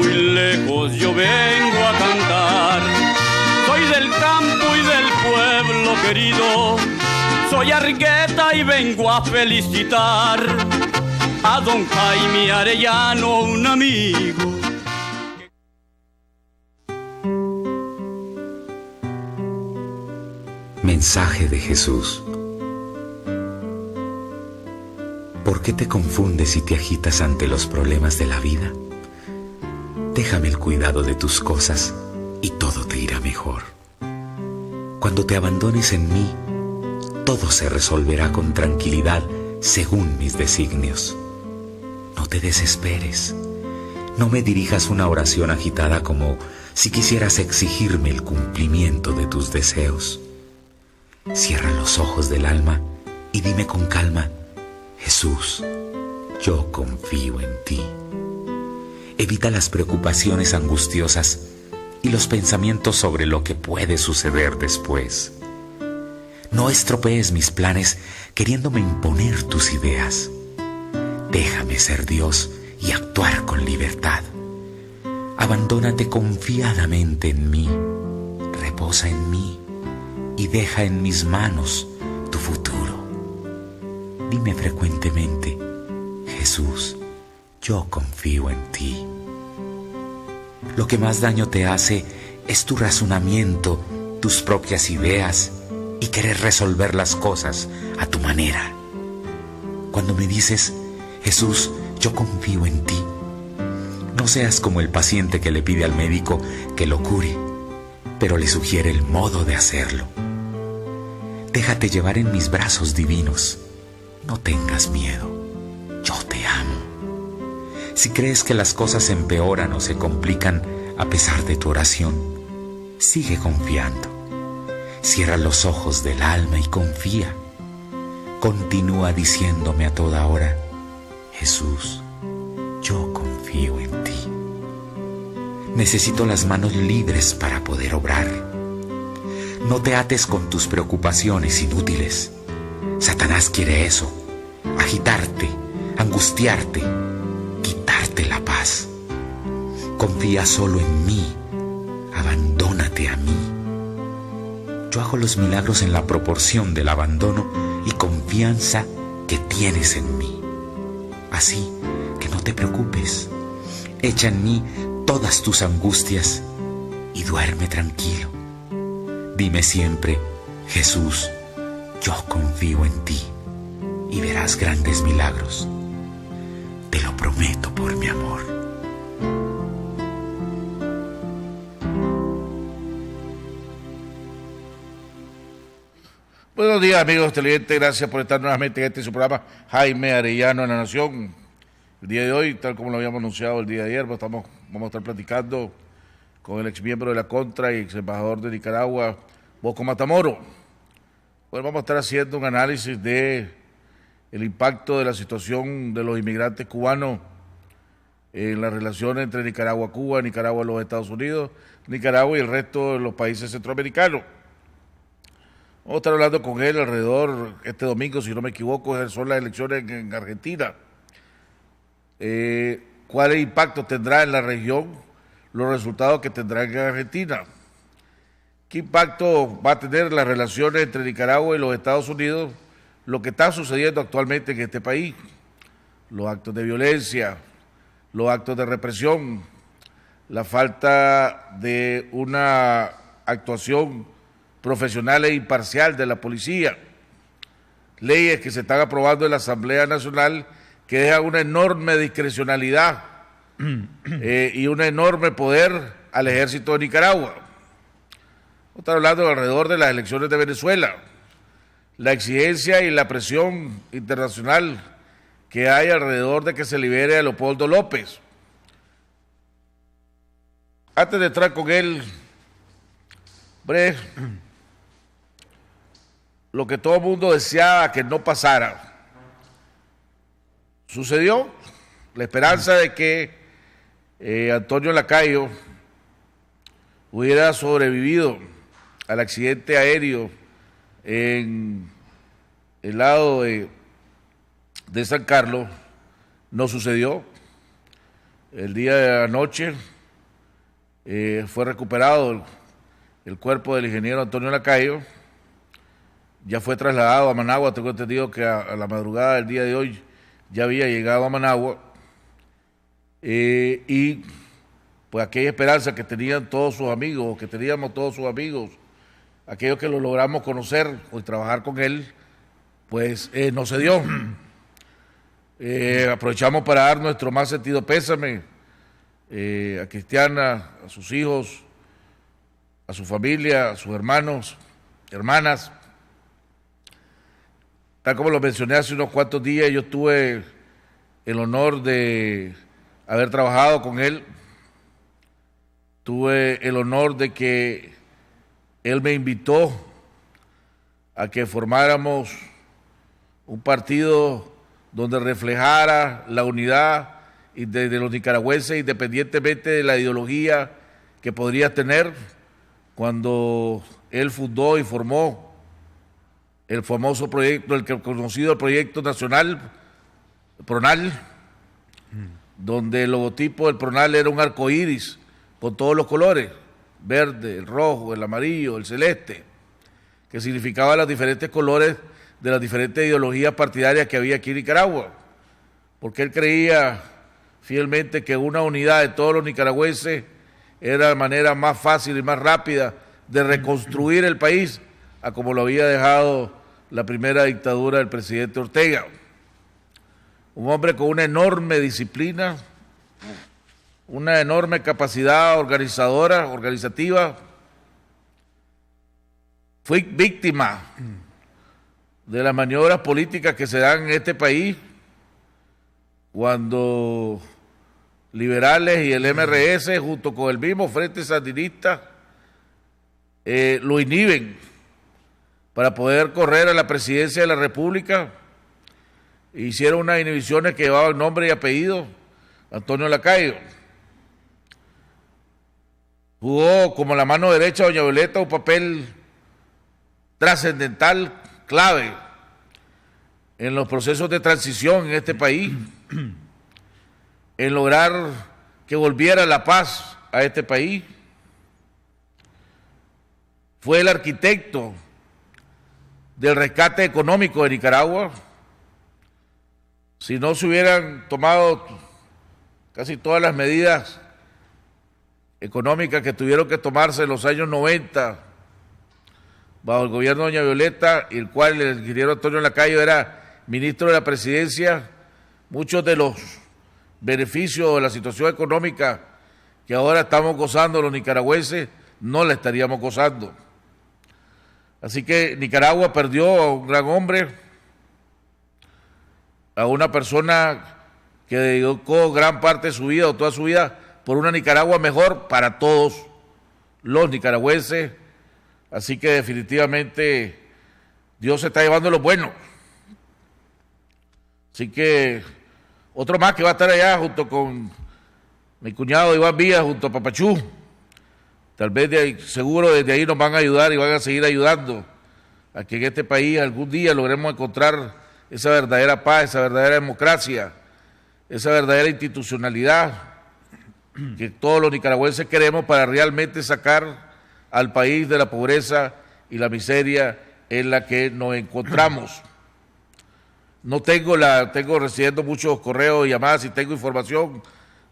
muy lejos yo vengo a cantar. Soy del campo y del pueblo querido, soy Argueta y vengo a felicitar a don Jaime Arellano, un amigo. Mensaje de Jesús. ¿Por qué te confundes y te agitas ante los problemas de la vida? Déjame el cuidado de tus cosas y todo te irá mejor. Cuando te abandones en mí, todo se resolverá con tranquilidad según mis designios. No te desesperes. No me dirijas una oración agitada como si quisieras exigirme el cumplimiento de tus deseos. Cierra los ojos del alma y dime con calma: Jesús, yo confío en ti. Evita las preocupaciones angustiosas y los pensamientos sobre lo que puede suceder después. No estropees mis planes queriéndome imponer tus ideas. Déjame ser Dios y actuar con libertad. Abandónate confiadamente en mí, reposa en mí y deja en mis manos tu futuro. Dime frecuentemente: Jesús, yo confío en ti. Lo que más daño te hace es tu razonamiento, tus propias ideas y querer resolver las cosas a tu manera. Cuando me dices: Jesús, yo confío en ti, no seas como el paciente que le pide al médico que lo cure, pero le sugiere el modo de hacerlo. Déjate llevar en mis brazos divinos. No tengas miedo. Yo te amo. Si crees que las cosas empeoran o se complican a pesar de tu oración, sigue confiando. Cierra los ojos del alma y confía. Continúa diciéndome a toda hora: Jesús, yo confío en ti. Necesito las manos libres para poder obrar. No te ates con tus preocupaciones inútiles. Satanás quiere eso: agitarte, angustiarte, quitarte la paz. Confía solo en mí, abandónate a mí. Yo hago los milagros en la proporción del abandono y confianza que tienes en mí. Así que no te preocupes, echa en mí todas tus angustias y duerme tranquilo. Dime siempre: Jesús, yo confío en ti, y verás grandes milagros. Te lo prometo por mi amor. Buenos días, amigos televidentes, gracias por estar nuevamente en su programa Jaime Arellano en la Nación. El día de hoy, tal como lo habíamos anunciado el día de ayer, vamos a estar platicando con el exmiembro de la Contra y ex embajador de Nicaragua, Bosco Matamoro. Hoy vamos a estar haciendo un análisis de el impacto de la situación de los inmigrantes cubanos en las relaciones entre Nicaragua-Cuba, Nicaragua-los Estados Unidos, Nicaragua y el resto de los países centroamericanos. Vamos a estar hablando con él alrededor, este domingo, si no me equivoco, son las elecciones en Argentina. ¿Cuál impacto tendrá en la región los resultados que tendrán en Argentina? ¿Qué impacto va a tener las relaciones entre Nicaragua y los Estados Unidos, lo que está sucediendo actualmente en este país? Los actos de violencia, los actos de represión, la falta de una actuación profesional e imparcial de la policía, leyes que se están aprobando en la Asamblea Nacional que dejan una enorme discrecionalidad y un enorme poder al ejército de Nicaragua. Vamos a estar hablando alrededor de las elecciones de Venezuela, la exigencia y la presión internacional que hay alrededor de que se libere a Leopoldo López. Antes de entrar con él, lo que todo el mundo deseaba que no pasara, sucedió. La esperanza de que Antonio Lacayo hubiera sobrevivido al accidente aéreo en el lado de San Carlos no sucedió. El día de anoche fue recuperado el cuerpo del ingeniero Antonio Lacayo. Ya fue trasladado a Managua. Tengo entendido que a la madrugada del día de hoy ya había llegado a Managua. Y pues aquella esperanza que tenían todos sus amigos, que teníamos todos sus amigos, aquellos que lo logramos conocer y trabajar con él, pues no se dio. Aprovechamos para dar nuestro más sentido pésame a Cristiana, a sus hijos, a su familia, a sus hermanos, hermanas. Tal como lo mencioné hace unos cuantos días, yo tuve el honor de haber trabajado con él. Tuve el honor de que él me invitó a que formáramos un partido donde reflejara la unidad de los nicaragüenses, independientemente de la ideología que podría tener. Cuando él fundó y formó el famoso proyecto, el conocido proyecto nacional, PRONAL, donde el logotipo del PRONAL era un arco iris con todos los colores, verde, el rojo, el amarillo, el celeste, que significaba los diferentes colores de las diferentes ideologías partidarias que había aquí en Nicaragua, porque él creía fielmente que una unidad de todos los nicaragüenses era la manera más fácil y más rápida de reconstruir el país a como lo había dejado la primera dictadura del presidente Ortega. Un hombre con una enorme disciplina, una enorme capacidad organizativa. Fui víctima de las maniobras políticas que se dan en este país cuando liberales y el MRS, junto con el mismo Frente Sandinista, lo inhiben para poder correr a la presidencia de la República. Hicieron unas inhibiciones que llevaban nombre y apellido, Antonio Lacayo. Jugó como la mano derecha de doña Violeta un papel trascendental, clave, en los procesos de transición en este país, en lograr que volviera la paz a este país. Fue el arquitecto del rescate económico de Nicaragua. Si no se hubieran tomado casi todas las medidas económicas que tuvieron que tomarse en los años 90 bajo el gobierno de doña Violeta, y el cual el ingeniero Antonio Lacayo era ministro de la presidencia, muchos de los beneficios de la situación económica que ahora estamos gozando los nicaragüenses no la estaríamos gozando. Así que Nicaragua perdió a un gran hombre, a una persona que dedicó gran parte de su vida o toda su vida por una Nicaragua mejor para todos los nicaragüenses. Así que definitivamente Dios se está llevando lo bueno. Así que otro más que va a estar allá junto con mi cuñado Iván Villa, junto a Papachú. Tal vez seguro desde ahí nos van a ayudar y van a seguir ayudando a que en este país algún día logremos encontrar esa verdadera paz, esa verdadera democracia, esa verdadera institucionalidad que todos los nicaragüenses queremos para realmente sacar al país de la pobreza y la miseria en la que nos encontramos. No tengo recibiendo muchos correos y llamadas y tengo información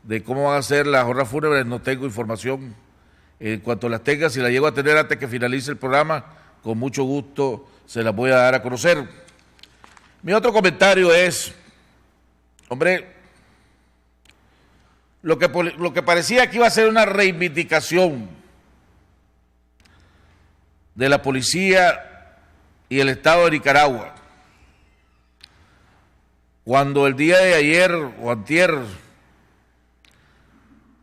de cómo van a ser las jornadas fúnebres, no tengo información. En cuanto las tenga, si la llego a tener antes que finalice el programa, con mucho gusto se las voy a dar a conocer. Mi otro comentario es, hombre, lo que parecía que iba a ser una reivindicación de la policía y el Estado de Nicaragua, cuando el día de ayer o antier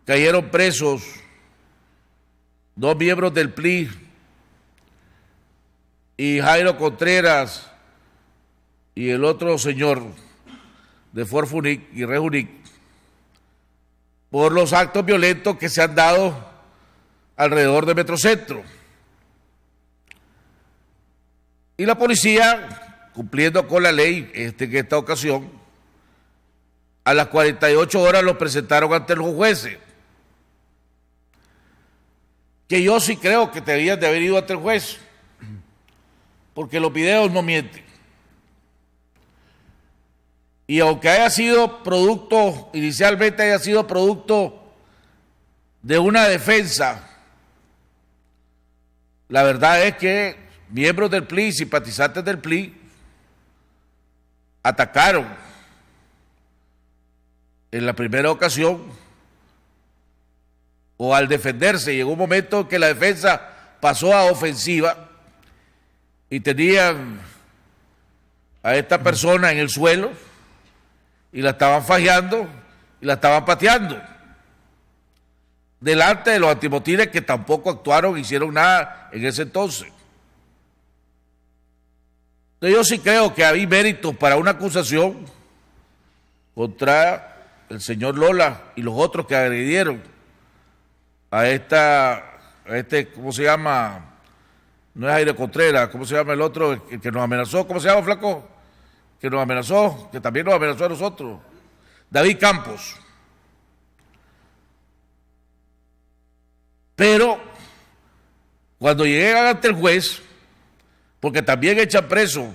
cayeron presos 2 miembros del PLI y Jairo Contreras y el otro señor de Fort Funic y Rejunic, por los actos violentos que se han dado alrededor de Metrocentro. Y la policía, cumpliendo con la ley en esta ocasión, a las 48 horas los presentaron ante los jueces. que yo sí creo que debías de haber ido ante el juez, porque los videos no mienten. Y aunque haya sido producto, inicialmente haya sido producto de una defensa, la verdad es que miembros del PLI, simpatizantes del PLI, atacaron en la primera ocasión, o al defenderse, llegó un momento en que la defensa pasó a ofensiva y tenían a esta persona en el suelo y la estaban fajeando y la estaban pateando delante de los antimotines, que tampoco actuaron, hicieron nada en ese entonces. Entonces yo sí creo que había méritos para una acusación contra el señor Lola y los otros que agredieron a ¿cómo se llama? No es Jairo Contreras, ¿cómo se llama el otro? El que nos amenazó, ¿cómo se llama, flaco? Que nos amenazó, que también nos amenazó a nosotros. David Campos. Pero cuando llegan ante el juez, porque también echan preso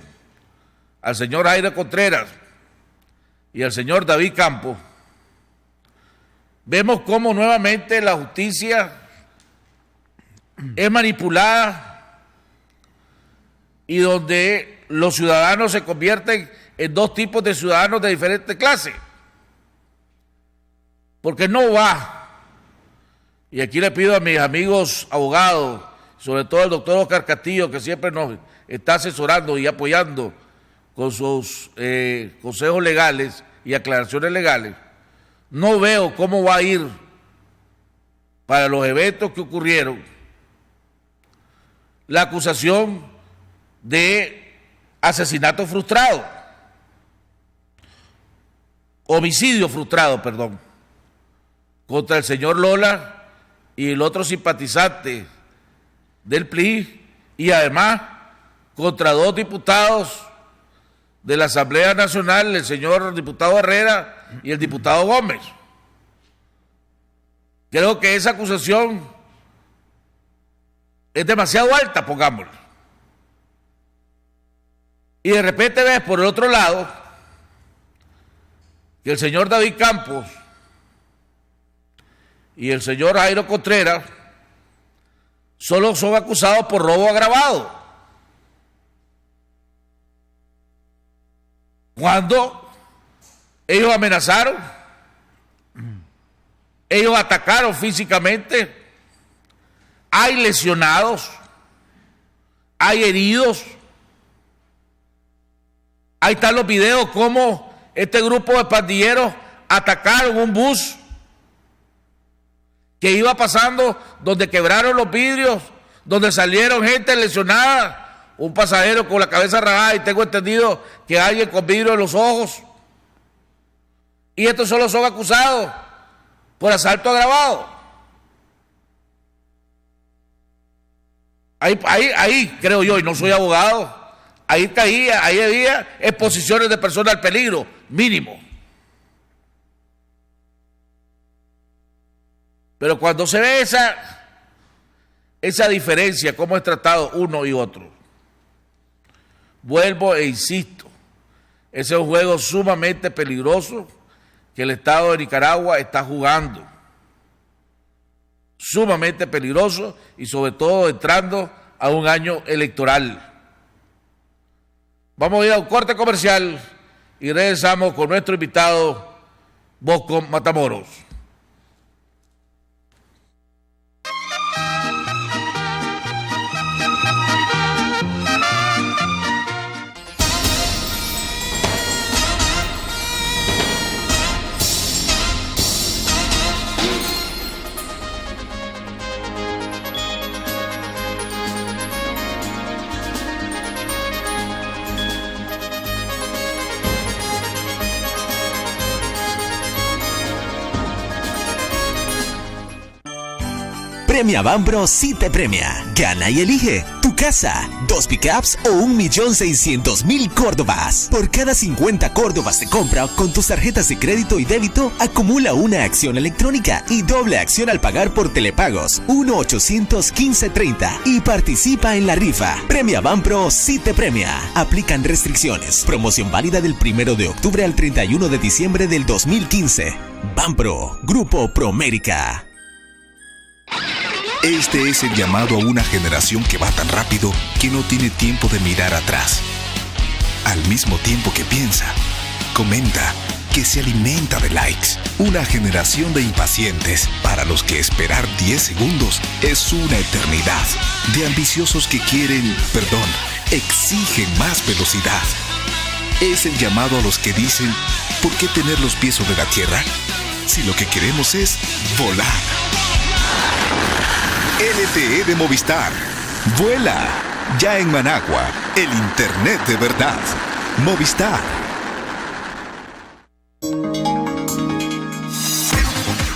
al señor Jairo Contreras y al señor David Campos, vemos cómo nuevamente la justicia es manipulada y donde los ciudadanos se convierten en dos tipos de ciudadanos de diferentes clases. Porque no va, y aquí le pido a mis amigos abogados, sobre todo al doctor Oscar Castillo, que siempre nos está asesorando y apoyando con sus consejos legales y aclaraciones legales, no veo cómo va a ir para los eventos que ocurrieron la acusación de asesinato frustrado, homicidio frustrado, perdón, contra el señor Lola y el otro simpatizante del PLI, y además contra dos diputados de la Asamblea Nacional, el señor diputado Herrera y el diputado Gómez. Creo que esa acusación es demasiado alta, pongámosla. Y de repente ves por el otro lado que el señor David Campos y el señor Jairo Contreras solo son acusados por robo agravado, cuando ellos amenazaron, ellos atacaron físicamente, hay lesionados, hay heridos. Ahí están los videos cómo este grupo de pandilleros atacaron un bus que iba pasando, donde quebraron los vidrios, donde salieron gente lesionada, un pasajero con la cabeza rajada, y tengo entendido que alguien con vidrio en los ojos. Y estos solo son acusados por asalto agravado. Ahí creo yo, y no soy abogado, ahí había exposiciones de personas al peligro, mínimo. Pero cuando se ve esa diferencia, cómo es tratado uno y otro, vuelvo e insisto, ese es un juego sumamente peligroso que el Estado de Nicaragua está jugando. Sumamente peligroso, y sobre todo entrando a un año electoral. Vamos a ir a un corte comercial y regresamos con nuestro invitado Bosco Matamoros. Premia Banpro sí te premia. Gana y elige tu casa, 2 pickups o 1.600.000 córdobas. Por cada 50 córdobas de compra con tus tarjetas de crédito y débito, acumula una acción electrónica y doble acción al pagar por telepagos 1-815-30 y participa en la rifa. Premia Banpro sí te premia. Aplican restricciones. Promoción válida del 1 de octubre al 31 de diciembre del 2015. Banpro, Grupo Promérica. Este es el llamado a una generación que va tan rápido que no tiene tiempo de mirar atrás. Al mismo tiempo que piensa, comenta, que se alimenta de likes. Una generación de impacientes para los que esperar 10 segundos es una eternidad. De ambiciosos que exigen más velocidad. Es el llamado a los que dicen, ¿por qué tener los pies sobre la tierra? Si lo que queremos es volar. LTE de Movistar. Vuela. Ya en Managua, el internet de verdad. Movistar.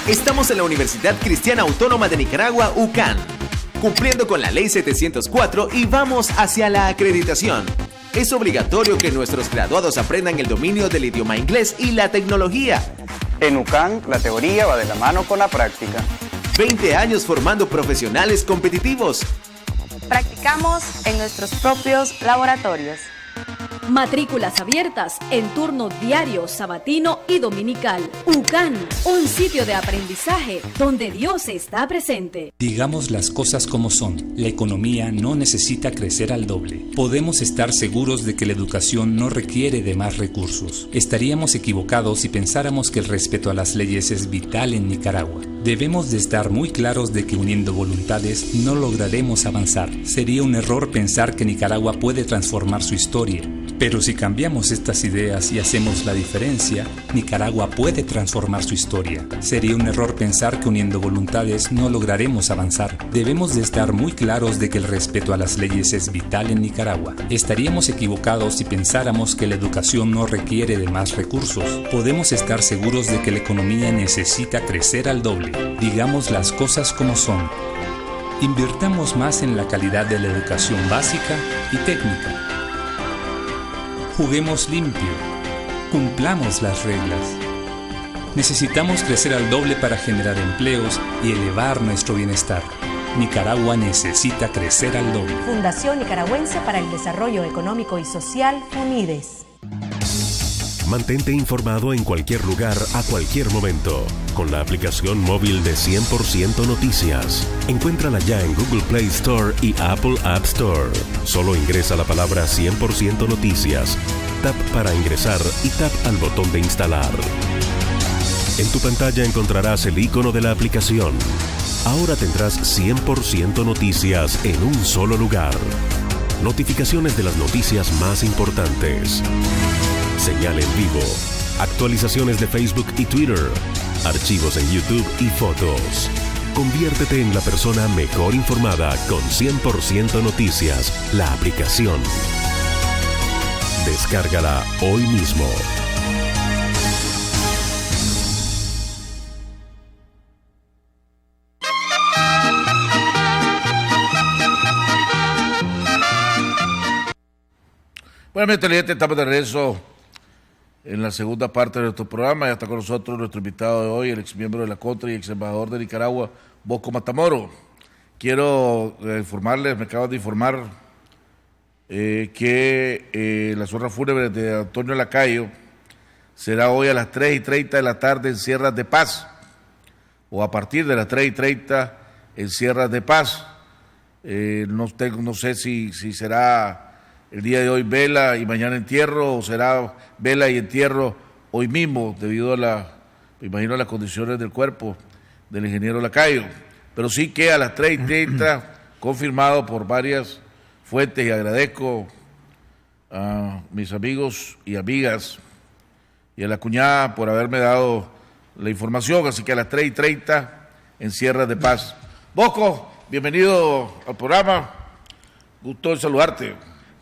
Estamos en la Universidad Cristiana Autónoma de Nicaragua, UCAN, cumpliendo con la Ley 704 y vamos hacia la acreditación. Es obligatorio que nuestros graduados aprendan el dominio del idioma inglés y la tecnología. En UCAN, la teoría va de la mano con la práctica. 20 años formando profesionales competitivos. Practicamos en nuestros propios laboratorios. Matrículas abiertas en turno diario, sabatino y dominical. UCAN, un sitio de aprendizaje donde Dios está presente. Digamos las cosas como son. La economía no necesita crecer al doble. Podemos estar seguros de que la educación no requiere de más recursos. Estaríamos equivocados si pensáramos que el respeto a las leyes es vital en Nicaragua. Debemos de estar muy claros de que uniendo voluntades no lograremos avanzar. Sería un error pensar que Nicaragua puede transformar su historia. Pero si cambiamos estas ideas y hacemos la diferencia, Nicaragua puede transformar su historia. Sería un error pensar que uniendo voluntades no lograremos avanzar. Debemos de estar muy claros de que el respeto a las leyes es vital en Nicaragua. Estaríamos equivocados si pensáramos que la educación no requiere de más recursos. Podemos estar seguros de que la economía necesita crecer al doble. Digamos las cosas como son. Invirtamos más en la calidad de la educación básica y técnica. Juguemos limpio. Cumplamos las reglas. Necesitamos crecer al doble para generar empleos y elevar nuestro bienestar. Nicaragua necesita crecer al doble. Fundación Nicaragüense para el Desarrollo Económico y Social, FUNIDES. Mantente informado en cualquier lugar, a cualquier momento, con la aplicación móvil de 100% Noticias. Encuéntrala ya en Google Play Store y Apple App Store. Solo ingresa la palabra 100% Noticias, tap para ingresar y tap al botón de instalar. En tu pantalla encontrarás el icono de la aplicación. Ahora tendrás 100% Noticias en un solo lugar. Notificaciones de las noticias más importantes. Señal en vivo, actualizaciones de Facebook y Twitter, archivos en YouTube y fotos. Conviértete en la persona mejor informada con 100% Noticias, la aplicación. Descárgala hoy mismo. Bueno, mi inteligente, estamos de regreso en la segunda parte de nuestro programa. Ya está con nosotros nuestro invitado de hoy, el ex miembro de la Contra y ex embajador de Nicaragua, Bosco Matamoro. Quiero informarles, me acaban de informar que las honras fúnebres de Antonio Lacayo será hoy a las 3:30 de la tarde en Sierras de Paz, o a partir de las 3:30 en Sierras de Paz. No sé si será el día de hoy vela y mañana entierro, o será vela y entierro hoy mismo, debido a me imagino, a las condiciones del cuerpo del ingeniero Lacayo. Pero sí que a las 3:30, confirmado por varias fuentes, y agradezco a mis amigos y amigas y a la cuñada por haberme dado la información. Así que a las 3:30 en Sierras de Paz. Bosco, bienvenido al programa, gusto en saludarte.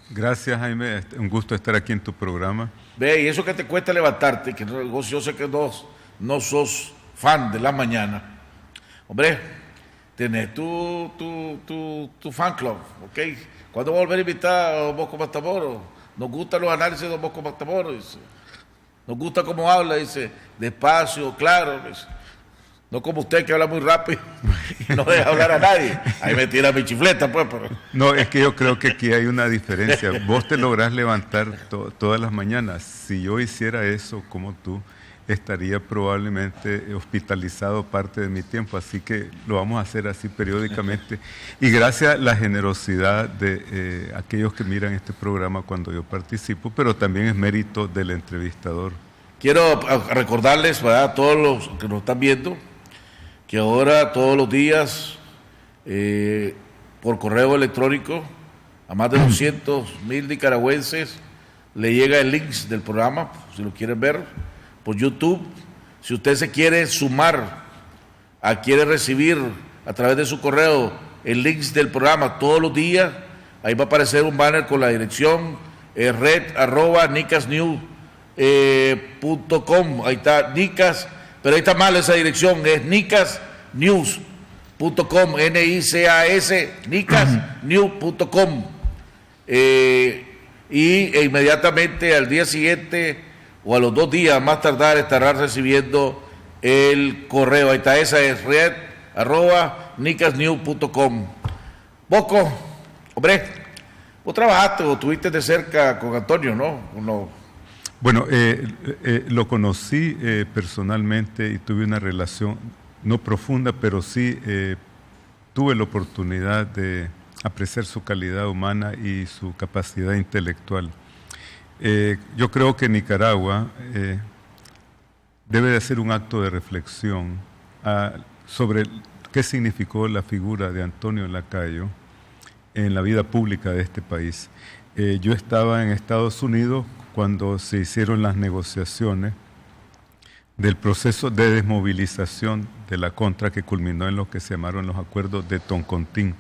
Gracias, Jaime, un gusto estar aquí en tu programa. Ve, y eso que te cuesta levantarte, que yo sé que no sos fan de la mañana. Hombre, tenés tu fan club, ¿ok? ¿Cuándo va a volver a invitar a don Bosco Matamoros? Nos gustan los análisis de don Bosco Matamoros, dice. Nos gusta cómo habla, dice, despacio, claro, dice. No como usted que habla muy rápido y no deja hablar a nadie. Ahí me tira mi chifleta, pues. Pero... No, es que yo creo que aquí hay una diferencia. Vos te lográs levantar todas las mañanas. Si yo hiciera eso como tú, estaría probablemente hospitalizado parte de mi tiempo. Así que lo vamos a hacer así periódicamente. Y gracias a la generosidad de aquellos que miran este programa cuando yo participo, pero también es mérito del entrevistador. Quiero recordarles, ¿verdad?, a todos los que nos están viendo, que ahora todos los días por correo electrónico a más de 200,000 nicaragüenses le llega el link del programa, si lo quieren ver, por YouTube. Si usted se quiere sumar, quiere recibir a través de su correo el link del programa todos los días, ahí va a aparecer un banner con la dirección red@nicasnews.com, ahí está Nicas. Pero ahí está mal esa dirección, es nicasnews.com, N-I-C-A-S, nicasnews.com. Y inmediatamente al día siguiente o a los 2 días más tardar estará recibiendo el correo. Ahí está, esa es red@nicasnews.com. Bosco, hombre, vos trabajaste o estuviste de cerca con Antonio, ¿no? Bueno, lo conocí personalmente y tuve una relación no profunda, pero sí tuve la oportunidad de apreciar su calidad humana y su capacidad intelectual. Yo creo que Nicaragua debe de hacer un acto de reflexión sobre qué significó la figura de Antonio Lacayo en la vida pública de este país. Yo estaba en Estados Unidos cuando se hicieron las negociaciones del proceso de desmovilización de la Contra, que culminó en lo que se llamaron los acuerdos de Toncontín.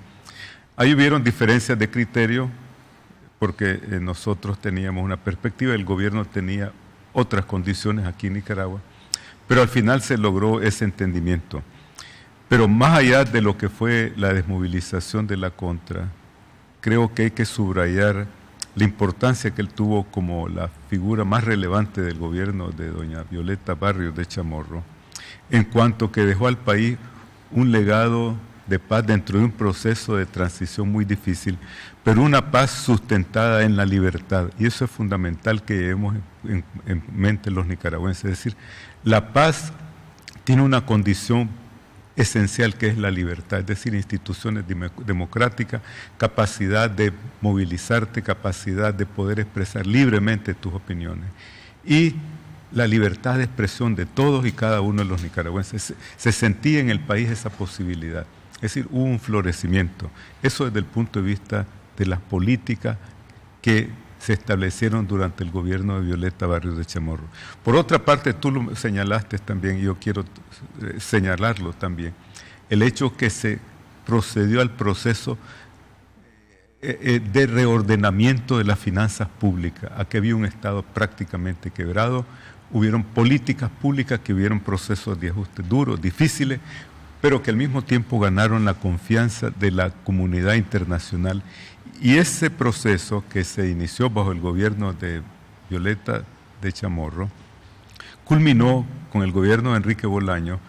Ahí hubieron diferencias de criterio, porque nosotros teníamos una perspectiva, el gobierno tenía otras condiciones aquí en Nicaragua, pero al final se logró ese entendimiento. Pero más allá de lo que fue la desmovilización de la Contra, creo que hay que subrayar la importancia que él tuvo como la figura más relevante del gobierno de doña Violeta Barrios de Chamorro, en cuanto que dejó al país un legado de paz dentro de un proceso de transición muy difícil, pero una paz sustentada en la libertad. Y eso es fundamental que llevemos en mente los nicaragüenses. Es decir, la paz tiene una condición esencial que es la libertad, es decir, instituciones democráticas, capacidad de movilizarte, capacidad de poder expresar libremente tus opiniones y la libertad de expresión de todos y cada uno de los nicaragüenses. Se sentía en el país esa posibilidad, es decir, hubo un florecimiento. Eso desde el punto de vista de las políticas que se establecieron durante el gobierno de Violeta Barrios de Chamorro. Por otra parte, tú lo señalaste también, y yo quiero señalarlo también, el hecho que se procedió al proceso de reordenamiento de las finanzas públicas. Aquí había un Estado prácticamente quebrado, hubieron políticas públicas que hubieron procesos de ajuste duros, difíciles, pero que al mismo tiempo ganaron la confianza de la comunidad internacional. Y ese proceso que se inició bajo el gobierno de Violeta de Chamorro culminó con el gobierno de Enrique Bolaño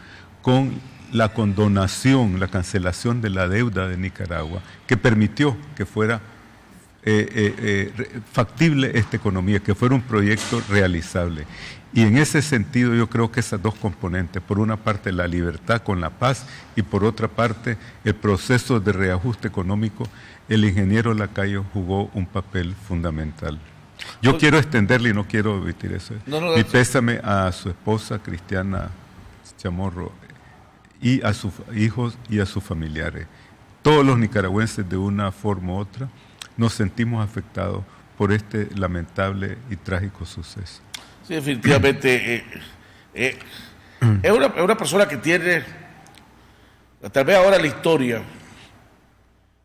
con la condonación, la cancelación de la deuda de Nicaragua, que permitió que fuera factible esta economía, que fuera un proyecto realizable. Y en ese sentido yo creo que esas dos componentes, por una parte la libertad con la paz y por otra parte el proceso de reajuste económico, el ingeniero Lacayo jugó un papel fundamental. Yo quiero extenderle y no quiero omitir eso. Mi pésame a su esposa Cristiana Chamorro y a sus hijos y a sus familiares. Todos los nicaragüenses de una forma u otra nos sentimos afectados por este lamentable y trágico suceso. Sí, definitivamente. Es una persona que tiene, tal vez ahora la historia,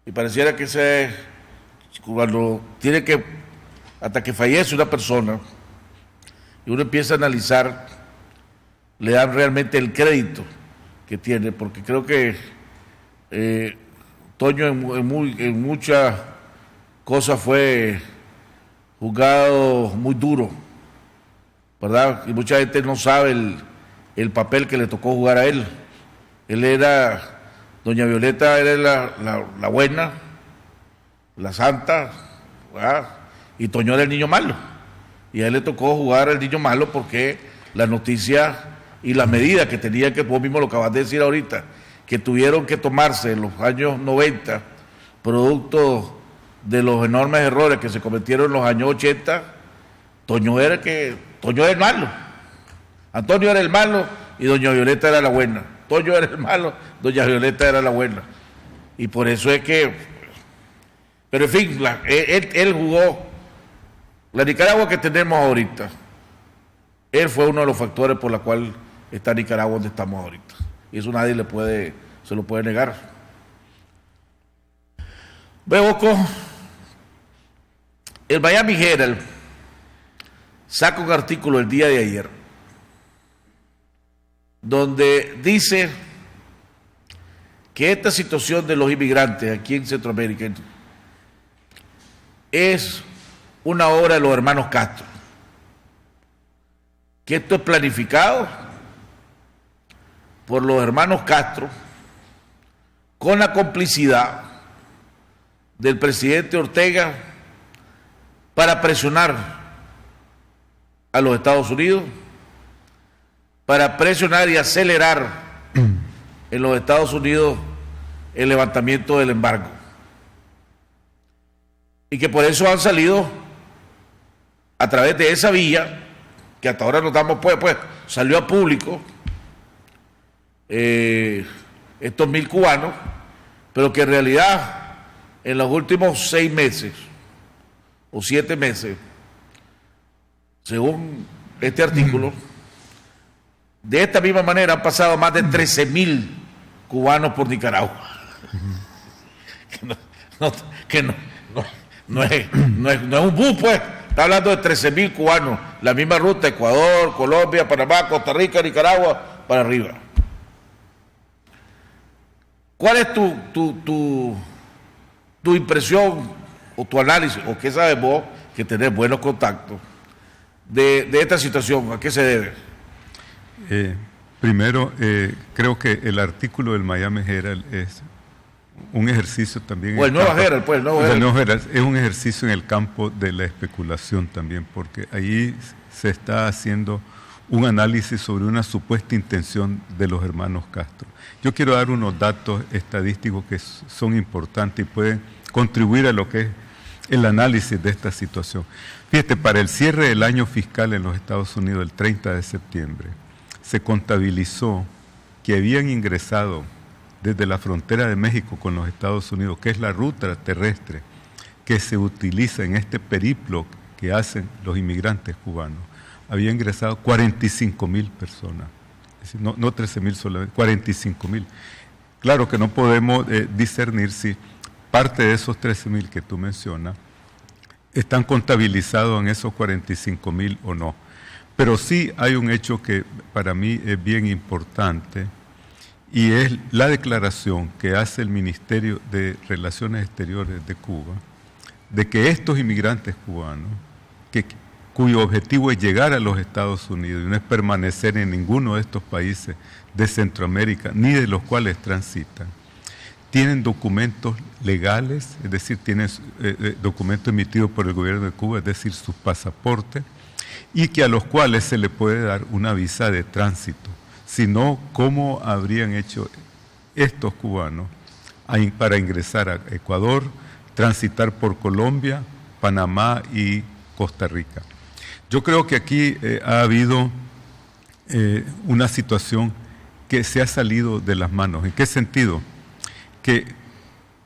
y pareciera que cuando tiene que, hasta que fallece una persona, y uno empieza a analizar, le dan realmente el crédito que tiene, porque creo que Toño en muchas cosas fue juzgado muy duro, ¿verdad? Y mucha gente no sabe el papel que le tocó jugar a él. Doña Violeta era la buena, la santa, ¿verdad? Y Toño era el niño malo. Y a él le tocó jugar al niño malo porque la noticia y las medidas que tenía, que vos mismo lo acabas de decir ahorita, que tuvieron que tomarse en los años 90, producto de los enormes errores que se cometieron en los años 80, Toño era el malo. Antonio era el malo y doña Violeta era la buena. Toño era el malo, doña Violeta era la buena. Y por eso es que... Pero en fin, él jugó... La Nicaragua que tenemos ahorita, él fue uno de los factores por los cuales está Nicaragua donde estamos ahorita. Y eso nadie se lo puede negar. Beboco, el Miami Herald saca un artículo el día de ayer donde dice que esta situación de los inmigrantes aquí en Centroamérica es una obra de los hermanos Castro, que esto es planificado por los hermanos Castro con la complicidad del presidente Ortega para presionar a los Estados Unidos, para presionar y acelerar en los Estados Unidos el levantamiento del embargo. Y que por eso han salido a través de esa vía, que hasta ahora nos damos, pues salió a público estos 1,000 cubanos, pero que en realidad en los últimos 6 meses o 7 meses, según este artículo, de esta misma manera han pasado más de 13,000 cubanos por Nicaragua. No es un bus, pues. Está hablando de 13,000 cubanos, la misma ruta, Ecuador, Colombia, Panamá, Costa Rica, Nicaragua, para arriba. ¿Cuál es tu impresión o tu análisis, o qué sabes vos, que tenés buenos contactos, de esta situación? ¿A qué se debe? Primero, creo que el artículo del Miami Herald es un ejercicio también... O el Nuevo Herald, pues, el Nuevo Herald. Es un ejercicio en el campo de la especulación también, porque ahí se está haciendo un análisis sobre una supuesta intención de los hermanos Castro. Yo quiero dar unos datos estadísticos que son importantes y pueden contribuir a lo que es el análisis de esta situación. Fíjate, para el cierre del año fiscal en los Estados Unidos, el 30 de septiembre, se contabilizó que habían ingresado desde la frontera de México con los Estados Unidos, que es la ruta terrestre que se utiliza en este periplo que hacen los inmigrantes cubanos, había ingresado 45,000 personas, es decir, no 13,000 solamente, 45,000. Claro que no podemos discernir si parte de esos 13,000 que tú mencionas están contabilizados en esos 45,000 o no. Pero sí hay un hecho que para mí es bien importante, y es la declaración que hace el Ministerio de Relaciones Exteriores de Cuba, de que estos inmigrantes cubanos, cuyo objetivo es llegar a los Estados Unidos y no es permanecer en ninguno de estos países de Centroamérica, ni de los cuales transitan, tienen documentos legales, es decir, tienen documentos emitidos por el gobierno de Cuba, es decir, sus pasaportes, y que a los cuales se le puede dar una visa de tránsito. Si no, ¿cómo habrían hecho estos cubanos para ingresar a Ecuador, transitar por Colombia, Panamá y Costa Rica? Yo creo que aquí ha habido una situación que se ha salido de las manos. ¿En qué sentido? Que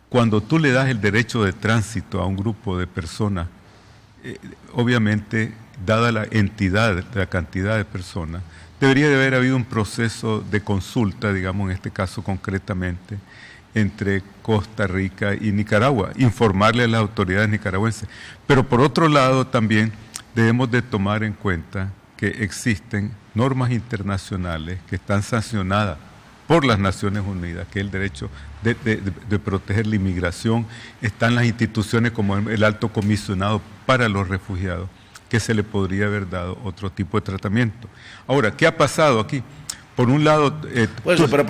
cuando tú le das el derecho de tránsito a un grupo de personas, obviamente, dada la entidad, la cantidad de personas, debería de haber habido un proceso de consulta, digamos en este caso concretamente, entre Costa Rica y Nicaragua, informarle a las autoridades nicaragüenses. Pero por otro lado también debemos de tomar en cuenta que existen normas internacionales que están sancionadas por las Naciones Unidas, que es el derecho de proteger la inmigración. Están las instituciones como el Alto Comisionado para los Refugiados, que se le podría haber dado otro tipo de tratamiento. Ahora, ¿qué ha pasado aquí? Por un lado... pero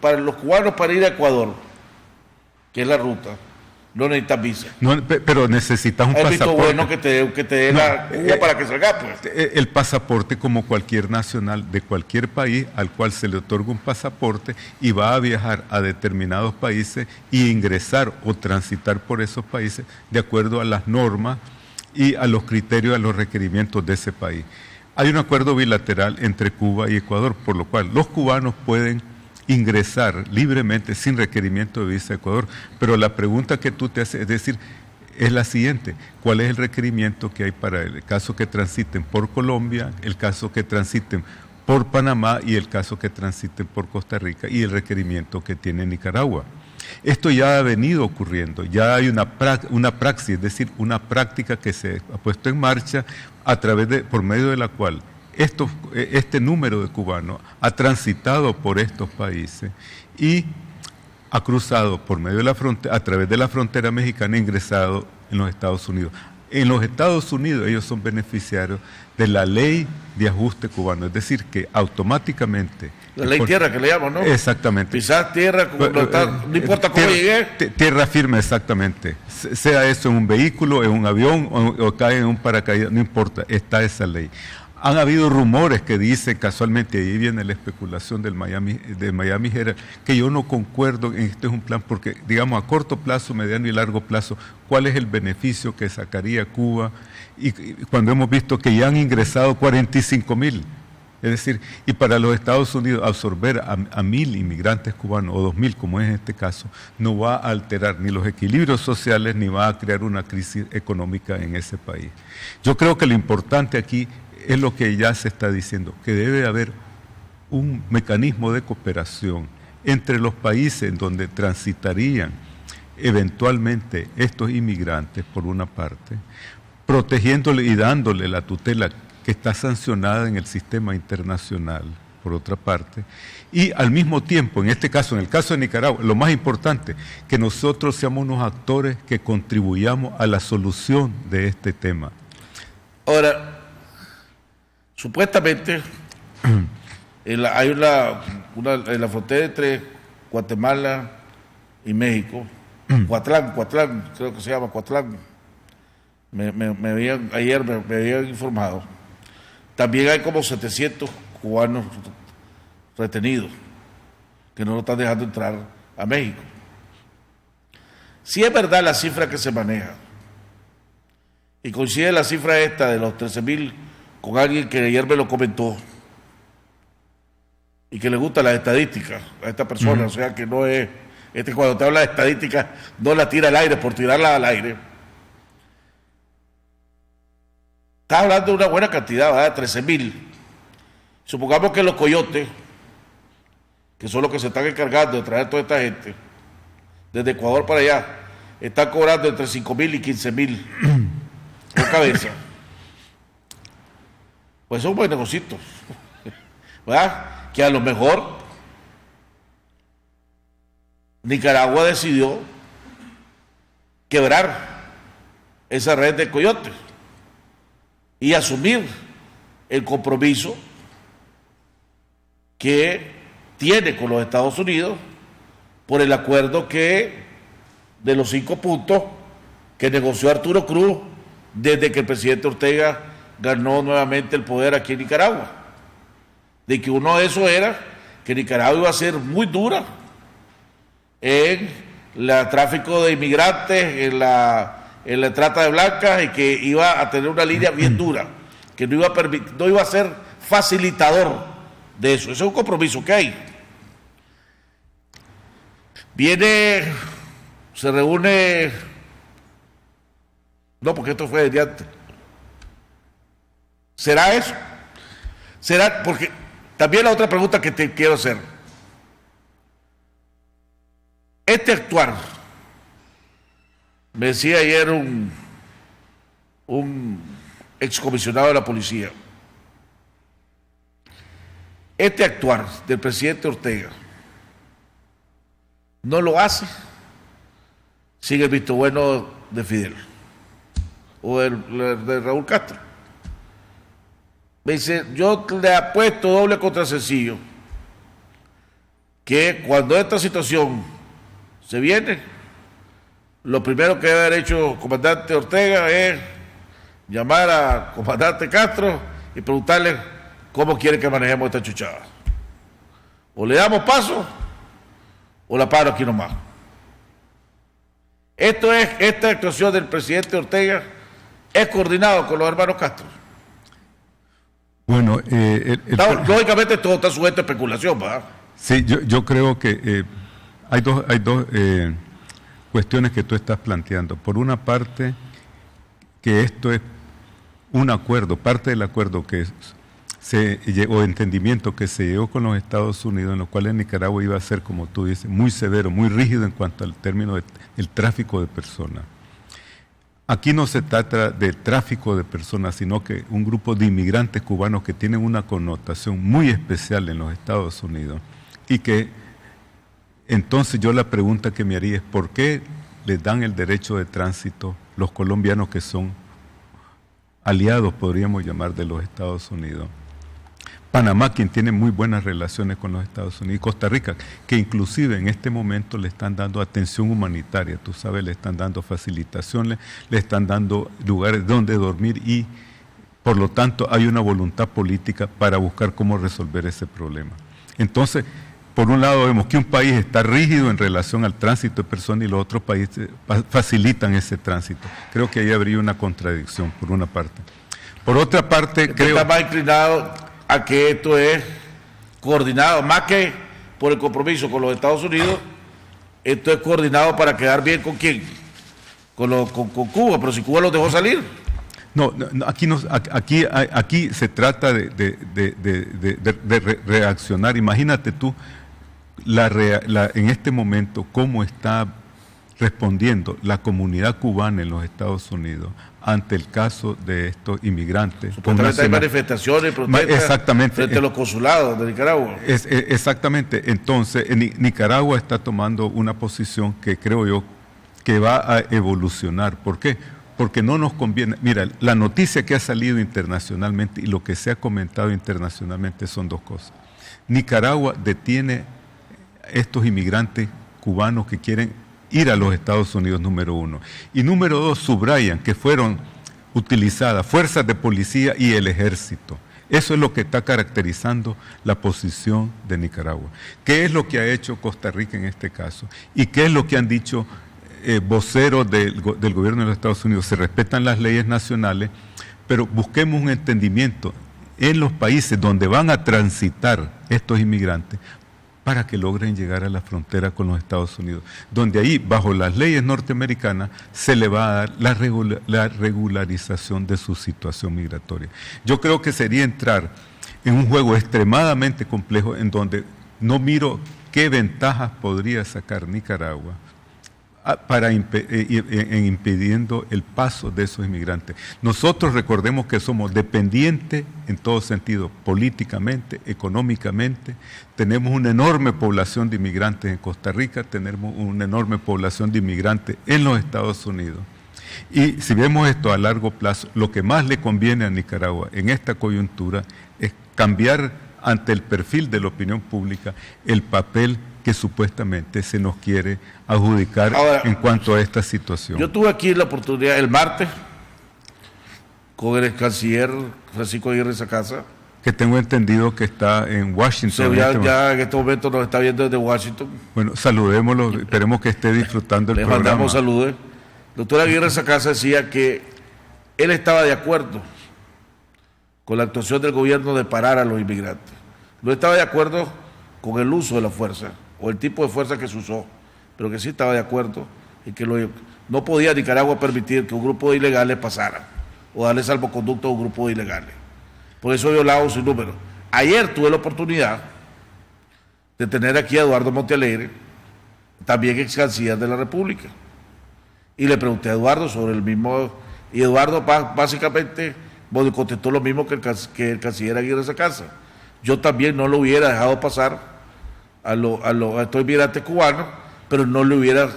para los cubanos para ir a Ecuador, que es la ruta, no necesitas visa. No, pero necesitas un pasaporte. Es visto bueno que te dé la Cuba para que salga, pues. El pasaporte, como cualquier nacional de cualquier país al cual se le otorga un pasaporte y va a viajar a determinados países y ingresar o transitar por esos países de acuerdo a las normas y a los criterios, a los requerimientos de ese país. Hay un acuerdo bilateral entre Cuba y Ecuador, por lo cual los cubanos pueden ingresar libremente sin requerimiento de visa a Ecuador, pero la pregunta que tú te haces es la siguiente: ¿cuál es el requerimiento que hay para el caso que transiten por Colombia, el caso que transiten por Panamá y el caso que transiten por Costa Rica y el requerimiento que tiene Nicaragua? Esto ya ha venido ocurriendo, ya hay una praxis, es decir, una práctica que se ha puesto en marcha por medio de la cual este número de cubanos ha transitado por estos países y ha cruzado por medio de la frontera, a través de la frontera mexicana, e ingresado en los Estados Unidos. En los Estados Unidos ellos son beneficiarios de la ley de ajuste cubano, es decir, que automáticamente... La ley tierra que le llaman, ¿no? Exactamente. Pisar tierra, no importa cómo llegué. Tierra firme, exactamente. Sea eso en un vehículo, en un avión o cae en un paracaídas, no importa, está esa ley. Han habido rumores que dicen, casualmente, ahí viene la especulación del Miami Herald, que yo no concuerdo en este es un plan, porque, digamos, a corto plazo, mediano y largo plazo, ¿cuál es el beneficio que sacaría Cuba? Y cuando hemos visto que ya han ingresado 45,000, es decir, y para los Estados Unidos absorber a 1,000 inmigrantes cubanos, o 2,000 como es en este caso, no va a alterar ni los equilibrios sociales, ni va a crear una crisis económica en ese país. Yo creo que lo importante aquí es lo que ya se está diciendo, que debe haber un mecanismo de cooperación entre los países en donde transitarían eventualmente estos inmigrantes, por una parte, protegiéndole y dándole la tutela que está sancionada en el sistema internacional, por otra parte, y al mismo tiempo, en este caso, en el caso de Nicaragua, lo más importante, que nosotros seamos unos actores que contribuyamos a la solución de este tema. Ahora, supuestamente, hay en la frontera entre Guatemala y México, Coatlán, creo que se llama Coatlán, ayer me habían informado, también hay como 700 cubanos retenidos que no lo están dejando entrar a México. Si es verdad la cifra que se maneja, y coincide la cifra esta de los 13,000 con alguien que ayer me lo comentó y que le gustan las estadísticas a esta persona, o sea que no es, cuando te habla de estadísticas no la tira al aire por tirarla al aire. Estás hablando de una buena cantidad, ¿verdad? 13,000. Supongamos que los coyotes, que son los que se están encargando de traer toda esta gente desde Ecuador para allá, están cobrando entre 5,000 y 15,000 por cabeza. Pues son buenos negocios, ¿verdad? Que a lo mejor Nicaragua decidió quebrar esa red de coyotes y asumir el compromiso que tiene con los Estados Unidos por el acuerdo de los 5 puntos que negoció Arturo Cruz desde que el presidente Ortega ganó nuevamente el poder aquí en Nicaragua. De que uno de esos era que Nicaragua iba a ser muy dura en el tráfico de inmigrantes, en la trata de blancas, y que iba a tener una línea bien dura, que no iba a ser facilitador de eso. Ese es un compromiso que hay. Se reúne, no, porque esto fue desde antes. ¿Será eso? ¿Será? Porque también la otra pregunta que te quiero hacer. Este actuar, me decía ayer un excomisionado de la policía, Este actuar del presidente Ortega no lo hace sin el visto bueno de Fidel o de Raúl Castro. Me dice, yo le apuesto doble contra sencillo que cuando esta situación se viene, lo primero que debe haber hecho el comandante Ortega es llamar al comandante Castro y preguntarle cómo quiere que manejemos esta chuchada. O le damos paso o la paro aquí nomás. Esta actuación del presidente Ortega es coordinado con los hermanos Castro. Bueno, lógicamente todo está sujeto a especulación, ¿verdad? Sí, yo creo que hay dos cuestiones que tú estás planteando. Por una parte, que esto es un acuerdo, parte del acuerdo que o entendimiento que se llegó con los Estados Unidos, en lo cual Nicaragua iba a ser, como tú dices, muy severo, muy rígido en cuanto al término del tráfico de personas. Aquí no se trata de tráfico de personas, sino que un grupo de inmigrantes cubanos que tienen una connotación muy especial en los Estados Unidos y que entonces yo la pregunta que me haría es ¿por qué les dan el derecho de tránsito los colombianos que son aliados, podríamos llamar, de los Estados Unidos? Panamá, quien tiene muy buenas relaciones con los Estados Unidos, y Costa Rica, que inclusive en este momento le están dando atención humanitaria, tú sabes, le están dando facilitaciones, le están dando lugares donde dormir y, por lo tanto, hay una voluntad política para buscar cómo resolver ese problema. Entonces, por un lado vemos que un país está rígido en relación al tránsito de personas y los otros países facilitan ese tránsito. Creo que ahí habría una contradicción, por una parte. Por otra parte, creo... Está más inclinado a que esto es coordinado, más que por el compromiso con los Estados Unidos, esto es coordinado para quedar bien con quién, con Cuba, pero si Cuba los dejó salir. No, aquí se trata de reaccionar. Imagínate tú en este momento cómo está respondiendo la comunidad cubana en los Estados Unidos ante el caso de estos inmigrantes. Supuestamente hay manifestaciones, protestas frente a los consulados de Nicaragua. Exactamente. Entonces, Nicaragua está tomando una posición que creo yo que va a evolucionar. ¿Por qué? Porque no nos conviene. Mira, la noticia que ha salido internacionalmente y lo que se ha comentado internacionalmente son dos cosas. Nicaragua detiene estos inmigrantes cubanos que quieren ir a los Estados Unidos, número uno. Y número dos, subrayan que fueron utilizadas fuerzas de policía y el ejército. Eso es lo que está caracterizando la posición de Nicaragua. ¿Qué es lo que ha hecho Costa Rica en este caso? ¿Y qué es lo que han dicho voceros del gobierno de los Estados Unidos? Se respetan las leyes nacionales, pero busquemos un entendimiento en los países donde van a transitar estos inmigrantes para que logren llegar a la frontera con los Estados Unidos, donde ahí, bajo las leyes norteamericanas, se le va a dar la regularización de su situación migratoria. Yo creo que sería entrar en un juego extremadamente complejo en donde no miro qué ventajas podría sacar Nicaragua para impidiendo el paso de esos inmigrantes. Nosotros recordemos que somos dependientes en todo sentido, políticamente, económicamente. Tenemos una enorme población de inmigrantes en Costa Rica, tenemos una enorme población de inmigrantes en los Estados Unidos. Y si vemos esto a largo plazo, lo que más le conviene a Nicaragua en esta coyuntura es cambiar ante el perfil de la opinión pública el papel que supuestamente se nos quiere adjudicar ahora, en cuanto a esta situación. Yo tuve aquí la oportunidad el martes con el canciller Francisco Aguirre Sacasa, que tengo entendido que está en Washington. Ya en este momento nos está viendo desde Washington. Bueno, saludémoslo, esperemos que esté disfrutando el programa. Le mandamos saludos. El doctor Aguirre Sacasa decía que él estaba de acuerdo con la actuación del gobierno de parar a los inmigrantes. No estaba de acuerdo con el uso de la fuerza o el tipo de fuerza que se usó, pero que sí estaba de acuerdo y que no podía Nicaragua permitir que un grupo de ilegales pasara o darle salvoconducto a un grupo de ilegales. Por eso violaba su número. Ayer tuve la oportunidad de tener aquí a Eduardo Montealegre, también ex canciller de la República, y le pregunté a Eduardo sobre el mismo, y Eduardo básicamente contestó lo mismo que el canciller Aguirre Sacasa. yo también no lo hubiera dejado pasar a estos inmigrantes cubanos, pero no hubiera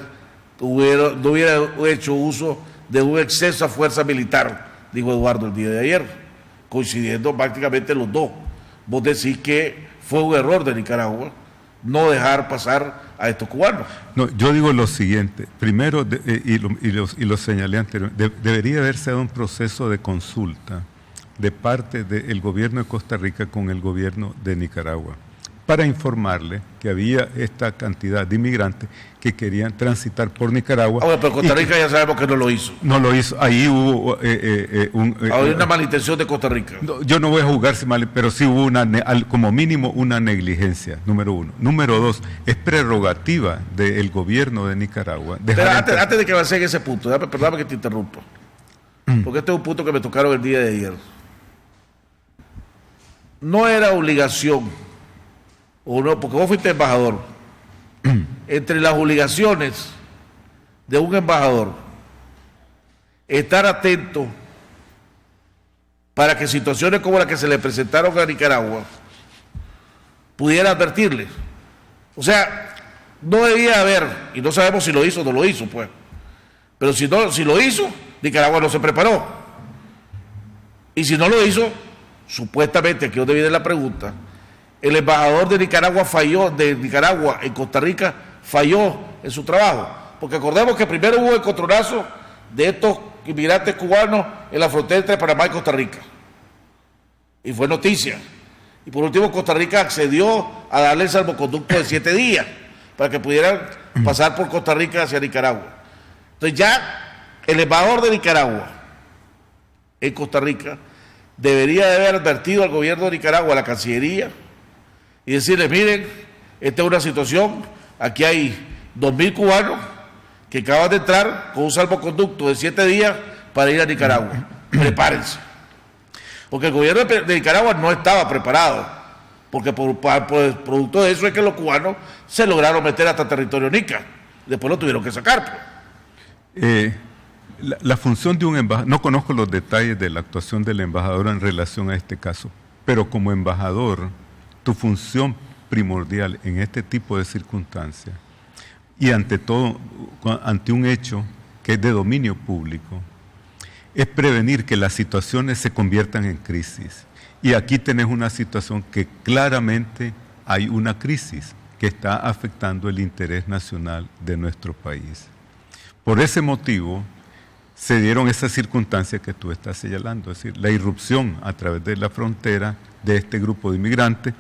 hecho uso de un exceso a fuerza militar, dijo Eduardo el día de ayer, coincidiendo prácticamente los dos. Vos decís que fue un error de Nicaragua no dejar pasar a estos cubanos. No, yo digo lo siguiente, primero, y lo señalé anteriormente, debería haberse dado un proceso de consulta de parte del gobierno de Costa Rica con el gobierno de Nicaragua, para informarle que había esta cantidad de inmigrantes que querían transitar por Nicaragua. Bueno, pero Costa Rica ya sabemos que no lo hizo. No lo hizo, ahí hubo hay una malintención de Costa Rica. Yo no voy a juzgar si mal, pero sí hubo como mínimo una negligencia, número uno. Número dos, es prerrogativa del gobierno de Nicaragua. Pero antes de que avance en ese punto, perdóname que te interrumpa, porque este es un punto que me tocaron el día de ayer. No era obligación, o no, porque vos fuiste embajador. Entre las obligaciones de un embajador, estar atento para que situaciones como las que se le presentaron a Nicaragua pudiera advertirle. O sea, no debía haber, y no sabemos si lo hizo o no lo hizo, pues. Pero si lo hizo, Nicaragua no se preparó. Y si no lo hizo, supuestamente, aquí donde viene la pregunta, el embajador de Nicaragua en Costa Rica falló en su trabajo, porque acordemos que primero hubo el encontronazo de estos inmigrantes cubanos en la frontera entre Panamá y Costa Rica, y fue noticia, y por último Costa Rica accedió a darle el salvoconducto de 7 días, para que pudieran pasar por Costa Rica hacia Nicaragua. Entonces ya el embajador de Nicaragua en Costa Rica debería de haber advertido al gobierno de Nicaragua, a la Cancillería, y decirles, miren, esta es una situación, aquí hay 2.000 cubanos que acaban de entrar con un salvoconducto de 7 días para ir a Nicaragua. Prepárense. Porque el gobierno de Nicaragua no estaba preparado, porque por producto de eso es que los cubanos se lograron meter hasta territorio nica. Después lo tuvieron que sacar. La función de un embajador, no conozco los detalles de la actuación del embajador en relación a este caso, pero como embajador, tu función primordial en este tipo de circunstancias y ante todo, ante un hecho que es de dominio público, es prevenir que las situaciones se conviertan en crisis. Y aquí tenés una situación que claramente hay una crisis que está afectando el interés nacional de nuestro país. Por ese motivo, se dieron esas circunstancias que tú estás señalando, es decir, la irrupción a través de la frontera de este grupo de inmigrantes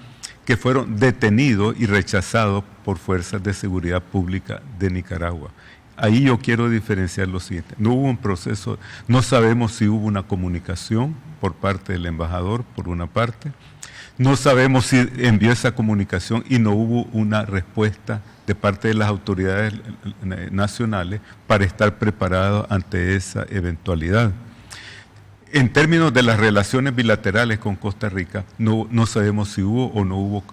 que fueron detenidos y rechazados por fuerzas de seguridad pública de Nicaragua. Ahí yo quiero diferenciar lo siguiente, no hubo un proceso, no sabemos si hubo una comunicación por parte del embajador, por una parte, no sabemos si envió esa comunicación y no hubo una respuesta de parte de las autoridades nacionales para estar preparados ante esa eventualidad. En términos de las relaciones bilaterales con Costa Rica, no sabemos si hubo o no hubo,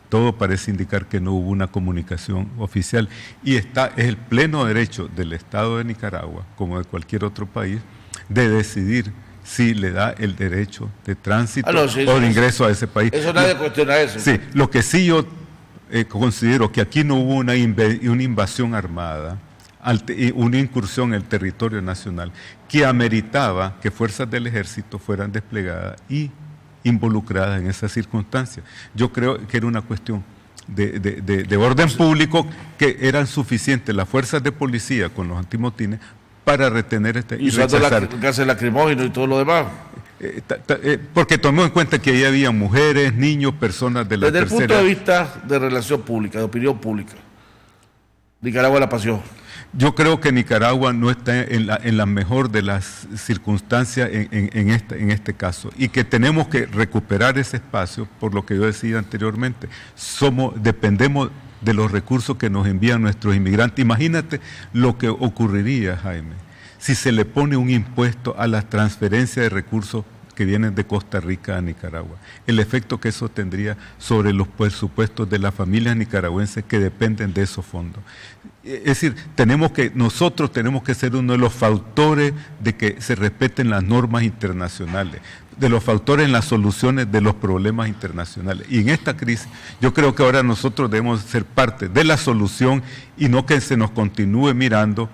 todo parece indicar que no hubo una comunicación oficial y es el pleno derecho del Estado de Nicaragua, como de cualquier otro país, de decidir si le da el derecho de tránsito o de ingreso a ese país. Eso nadie cuestiona eso. Sí, lo que sí yo considero que aquí no hubo una invasión armada, una incursión en el territorio nacional que ameritaba que fuerzas del ejército fueran desplegadas y involucradas en esas circunstancias. Yo creo que era una cuestión de orden público, que eran suficientes las fuerzas de policía con los antimotines para retener y usando gases lacrimógenos y todo lo demás. Porque tomemos en cuenta que ahí había mujeres, niños, personas de la tercera. Desde el punto de vista de relación pública, de opinión pública, Nicaragua la pasó. Yo creo que Nicaragua no está en la mejor de las circunstancias en este caso y que tenemos que recuperar ese espacio, por lo que yo decía anteriormente. Dependemos de los recursos que nos envían nuestros inmigrantes. Imagínate lo que ocurriría, Jaime, si se le pone un impuesto a las transferencias de recursos que vienen de Costa Rica a Nicaragua, el efecto que eso tendría sobre los presupuestos de las familias nicaragüenses que dependen de esos fondos. Es decir, nosotros tenemos que ser uno de los factores de que se respeten las normas internacionales. los factores en las soluciones de los problemas internacionales. Y en esta crisis, yo creo que ahora nosotros debemos ser parte de la solución y no que se nos continúe mirando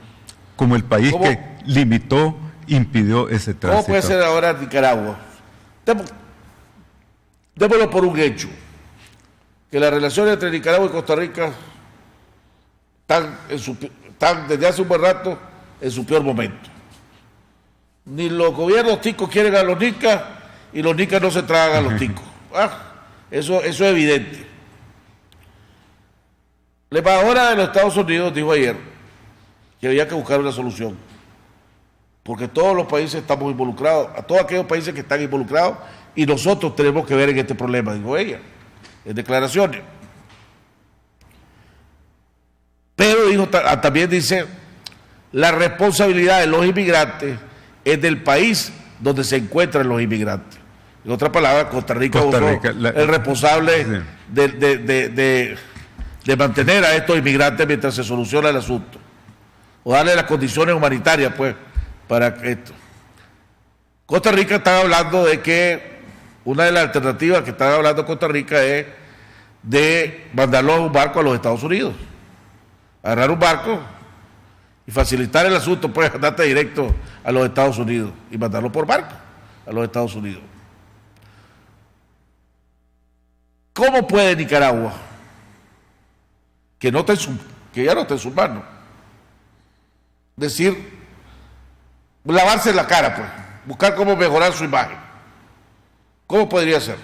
como el país que limitó, impidió ese tránsito. ¿Cómo puede ser ahora Nicaragua? Démoslo por un hecho, que las relaciones entre Nicaragua y Costa Rica están desde hace un buen rato en su peor momento. Ni los gobiernos ticos quieren a los nicas y los nicas no se tragan a los ticos. Eso es evidente. La embajadora de los Estados Unidos dijo ayer que había que buscar una solución, porque todos los países estamos involucrados, a todos aquellos países que están involucrados, y nosotros tenemos que ver en este problema, dijo ella, en declaraciones. Pero también dice, la responsabilidad de los inmigrantes es del país donde se encuentran los inmigrantes. En otras palabras, Costa Rica es responsable de mantener a estos inmigrantes mientras se soluciona el asunto, o darle las condiciones humanitarias, pues, para esto. Costa Rica está hablando de que una de las alternativas que está hablando Costa Rica es de mandarlo a un barco a los Estados Unidos, agarrar un barco y facilitar el asunto, pues andarte directo a los Estados Unidos y mandarlo por barco a los Estados Unidos. ¿Cómo puede Nicaragua, que ya no está en sus manos, decir, lavarse la cara, pues, buscar cómo mejorar su imagen? ¿Cómo podría ser?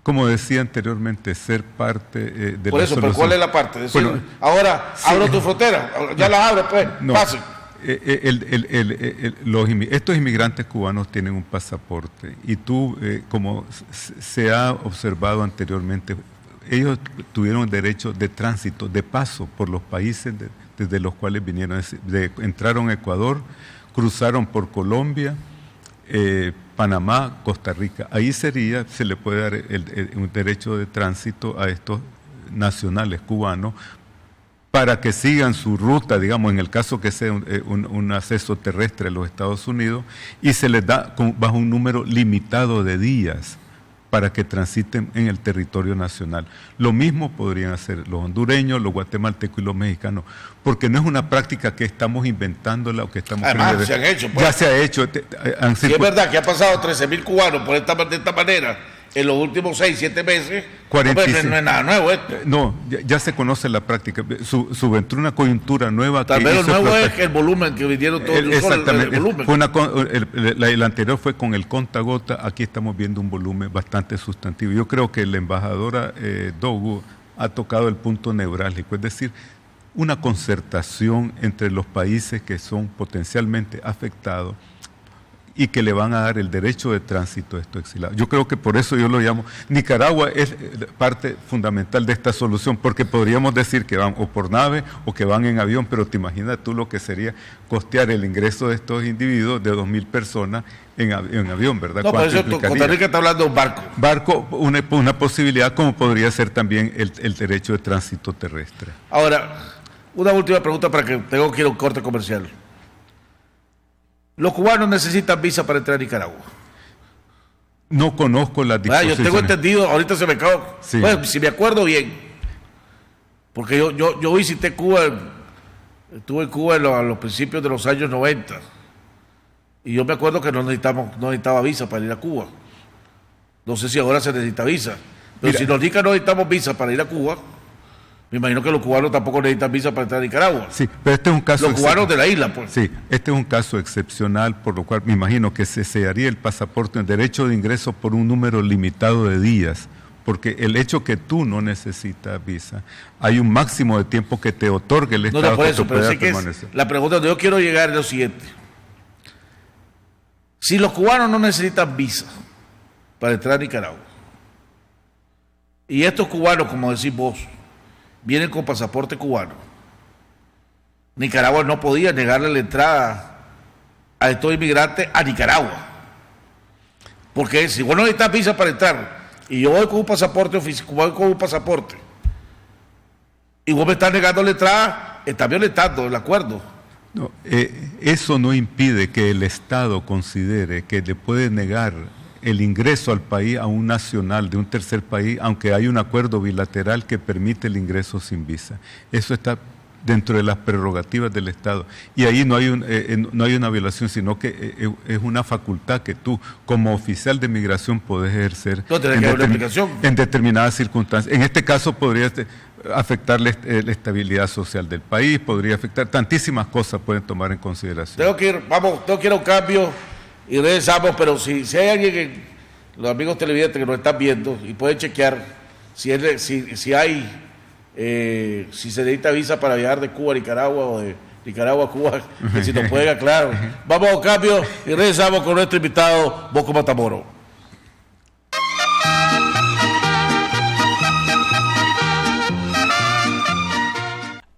Como decía anteriormente, ser parte de por la eso, solución. pero ¿cuál es la parte? Decir, bueno, ahora sí, abro tu frontera, ya las abres, pues, no, pasen. Estos inmigrantes cubanos tienen un pasaporte y tú, como se ha observado anteriormente, ellos tuvieron derecho de tránsito, de paso por los países desde los cuales vinieron. Entraron a Ecuador, cruzaron por Colombia, Panamá, Costa Rica. Ahí se le puede dar un derecho de tránsito a estos nacionales cubanos para que sigan su ruta, digamos, en el caso que sea un acceso terrestre a los Estados Unidos, y se les da bajo un número limitado de días para que transiten en el territorio nacional. Lo mismo podrían hacer los hondureños, los guatemaltecos y los mexicanos, porque no es una práctica que estamos inventándola o que estamos... Además, se han hecho. Pues. Ya se ha hecho. Si es verdad que ha pasado 13,000 cubanos de esta manera en los últimos 6, 7 meses, 45, no es nada nuevo esto. No, ya se conoce la práctica. Entró una coyuntura nueva. Tal vez lo nuevo es el volumen que vinieron todos. Exactamente. El volumen. El anterior fue con el conta-gota. Aquí estamos viendo un volumen bastante sustantivo. Yo creo que la embajadora Dogu ha tocado el punto neurálgico, es decir, una concertación entre los países que son potencialmente afectados y que le van a dar el derecho de tránsito a estos exilados. Yo creo que por eso yo lo llamo, Nicaragua es parte fundamental de esta solución, porque podríamos decir que van o por nave o que van en avión, pero te imaginas tú lo que sería costear el ingreso de estos individuos de 2,000 personas en avión, ¿verdad? No, por eso Costa Rica está hablando de un barco. Barco, una posibilidad, como podría ser también el derecho de tránsito terrestre. Ahora, una última pregunta para que tengo que ir a un corte comercial. ¿Los cubanos necesitan visa para entrar a Nicaragua? No conozco las disposiciones. Yo tengo entendido, ahorita se me acabó. Sí. Bueno, si me acuerdo bien, porque yo visité Cuba, estuve en Cuba a los principios de los años 90, y yo me acuerdo que no necesitaba visa para ir a Cuba. No sé si ahora se necesita visa, pero si los nicas no necesitamos visa para ir a Cuba, me imagino que los cubanos tampoco necesitan visa para entrar a Nicaragua. Sí, pero este es un caso... Los cubanos de la isla, pues. Sí, este es un caso excepcional, por lo cual me imagino que se haría el pasaporte, el derecho de ingreso por un número limitado de días, porque el hecho que tú no necesitas visa, hay un máximo de tiempo que te otorgue el Estado. No, por eso, pero sí que la pregunta donde yo quiero llegar es lo siguiente. Si los cubanos no necesitan visa para entrar a Nicaragua, y estos cubanos, como decís vos, vienen con pasaporte cubano, Nicaragua no podía negarle la entrada a estos inmigrantes a Nicaragua. Porque si vos no necesitas visa para entrar, y yo voy con un pasaporte y vos me estás negando la entrada, estás violentando el acuerdo No, eso no impide que el Estado considere que le puede negar el ingreso al país a un nacional de un tercer país, aunque hay un acuerdo bilateral que permite el ingreso sin visa. Eso está dentro de las prerrogativas del Estado. Y ahí no hay una violación, sino que es una facultad que tú, como oficial de migración, podés ejercer en determinadas circunstancias. En este caso podría afectar la estabilidad social del país, podría afectar tantísimas cosas, pueden tomar en consideración. Tengo que ir a un cambio y regresamos, pero si hay alguien, los amigos televidentes que nos están viendo y pueden chequear si se necesita visa para viajar de Cuba a Nicaragua o de Nicaragua a Cuba, que si nos pueden aclarar. Vamos a un cambio y regresamos con nuestro invitado, Bosco Matamoro.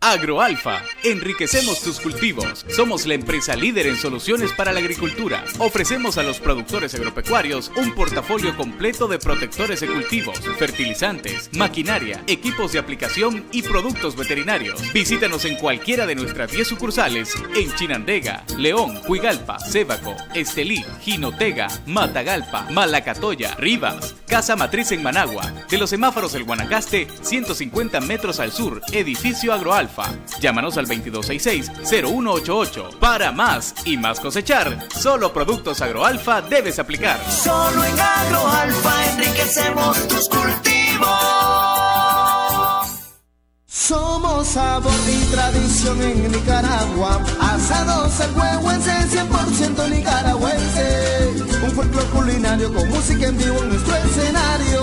Agroalfa, enriquecemos tus cultivos. Somos la empresa líder en soluciones para la agricultura. Ofrecemos a los productores agropecuarios un portafolio completo de protectores de cultivos, fertilizantes, maquinaria, equipos de aplicación y productos veterinarios. Visítanos en cualquiera de nuestras 10 sucursales en Chinandega, León, Huigalpa, Sébaco, Estelí, Jinotega, Matagalpa, Malacatoya, Rivas, Casa Matriz en Managua, de los semáforos del Guanacaste, 150 metros al sur, edificio Agroalfa. Llámanos al 2266-0188. Para más y más cosechar, solo productos Agroalfa debes aplicar. Solo en Agroalfa enriquecemos tus cultivos. Somos sabor y tradición en Nicaragua. Asados el huehuense, 100% nicaragüense. Un folclore culinario con música en vivo en nuestro escenario.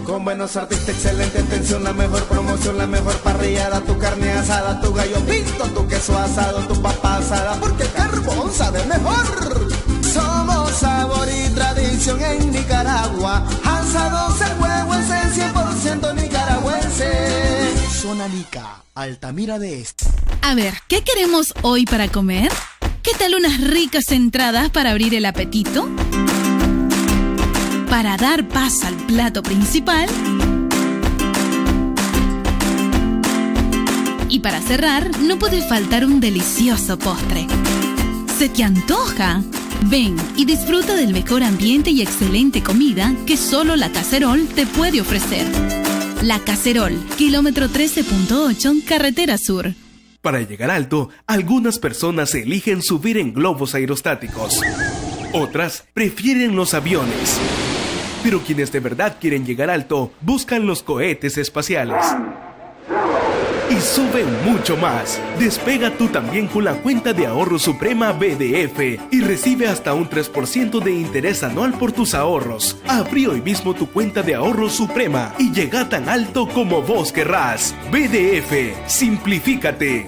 Con buenos artistas, excelente atención, la mejor promoción, la mejor parrillada, tu carne asada, tu gallo pinto, tu queso asado, tu papa asada, porque el carbón sabe mejor. Somos sabor y tradición en Nicaragua. Asados el huehuense, 100% nicaragüense. Zona Nica, Altamira de Este. A ver, ¿qué queremos hoy para comer? ¿Qué tal unas ricas entradas para abrir el apetito? Para dar paz al plato principal. Y para cerrar, no puede faltar un delicioso postre. ¿Se te antoja? Ven y disfruta del mejor ambiente y excelente comida que solo La Cacerol te puede ofrecer. La Cacerol, kilómetro 13.8, Carretera Sur. Para llegar alto, algunas personas eligen subir en globos aerostáticos. Otras prefieren los aviones. Pero quienes de verdad quieren llegar alto, buscan los cohetes espaciales. Y suben mucho más. Despega tú también con la cuenta de ahorro Suprema BDF y recibe hasta un 3% de interés anual por tus ahorros. Abrí hoy mismo tu cuenta de ahorro Suprema y llega tan alto como vos querrás. BDF, simplifícate.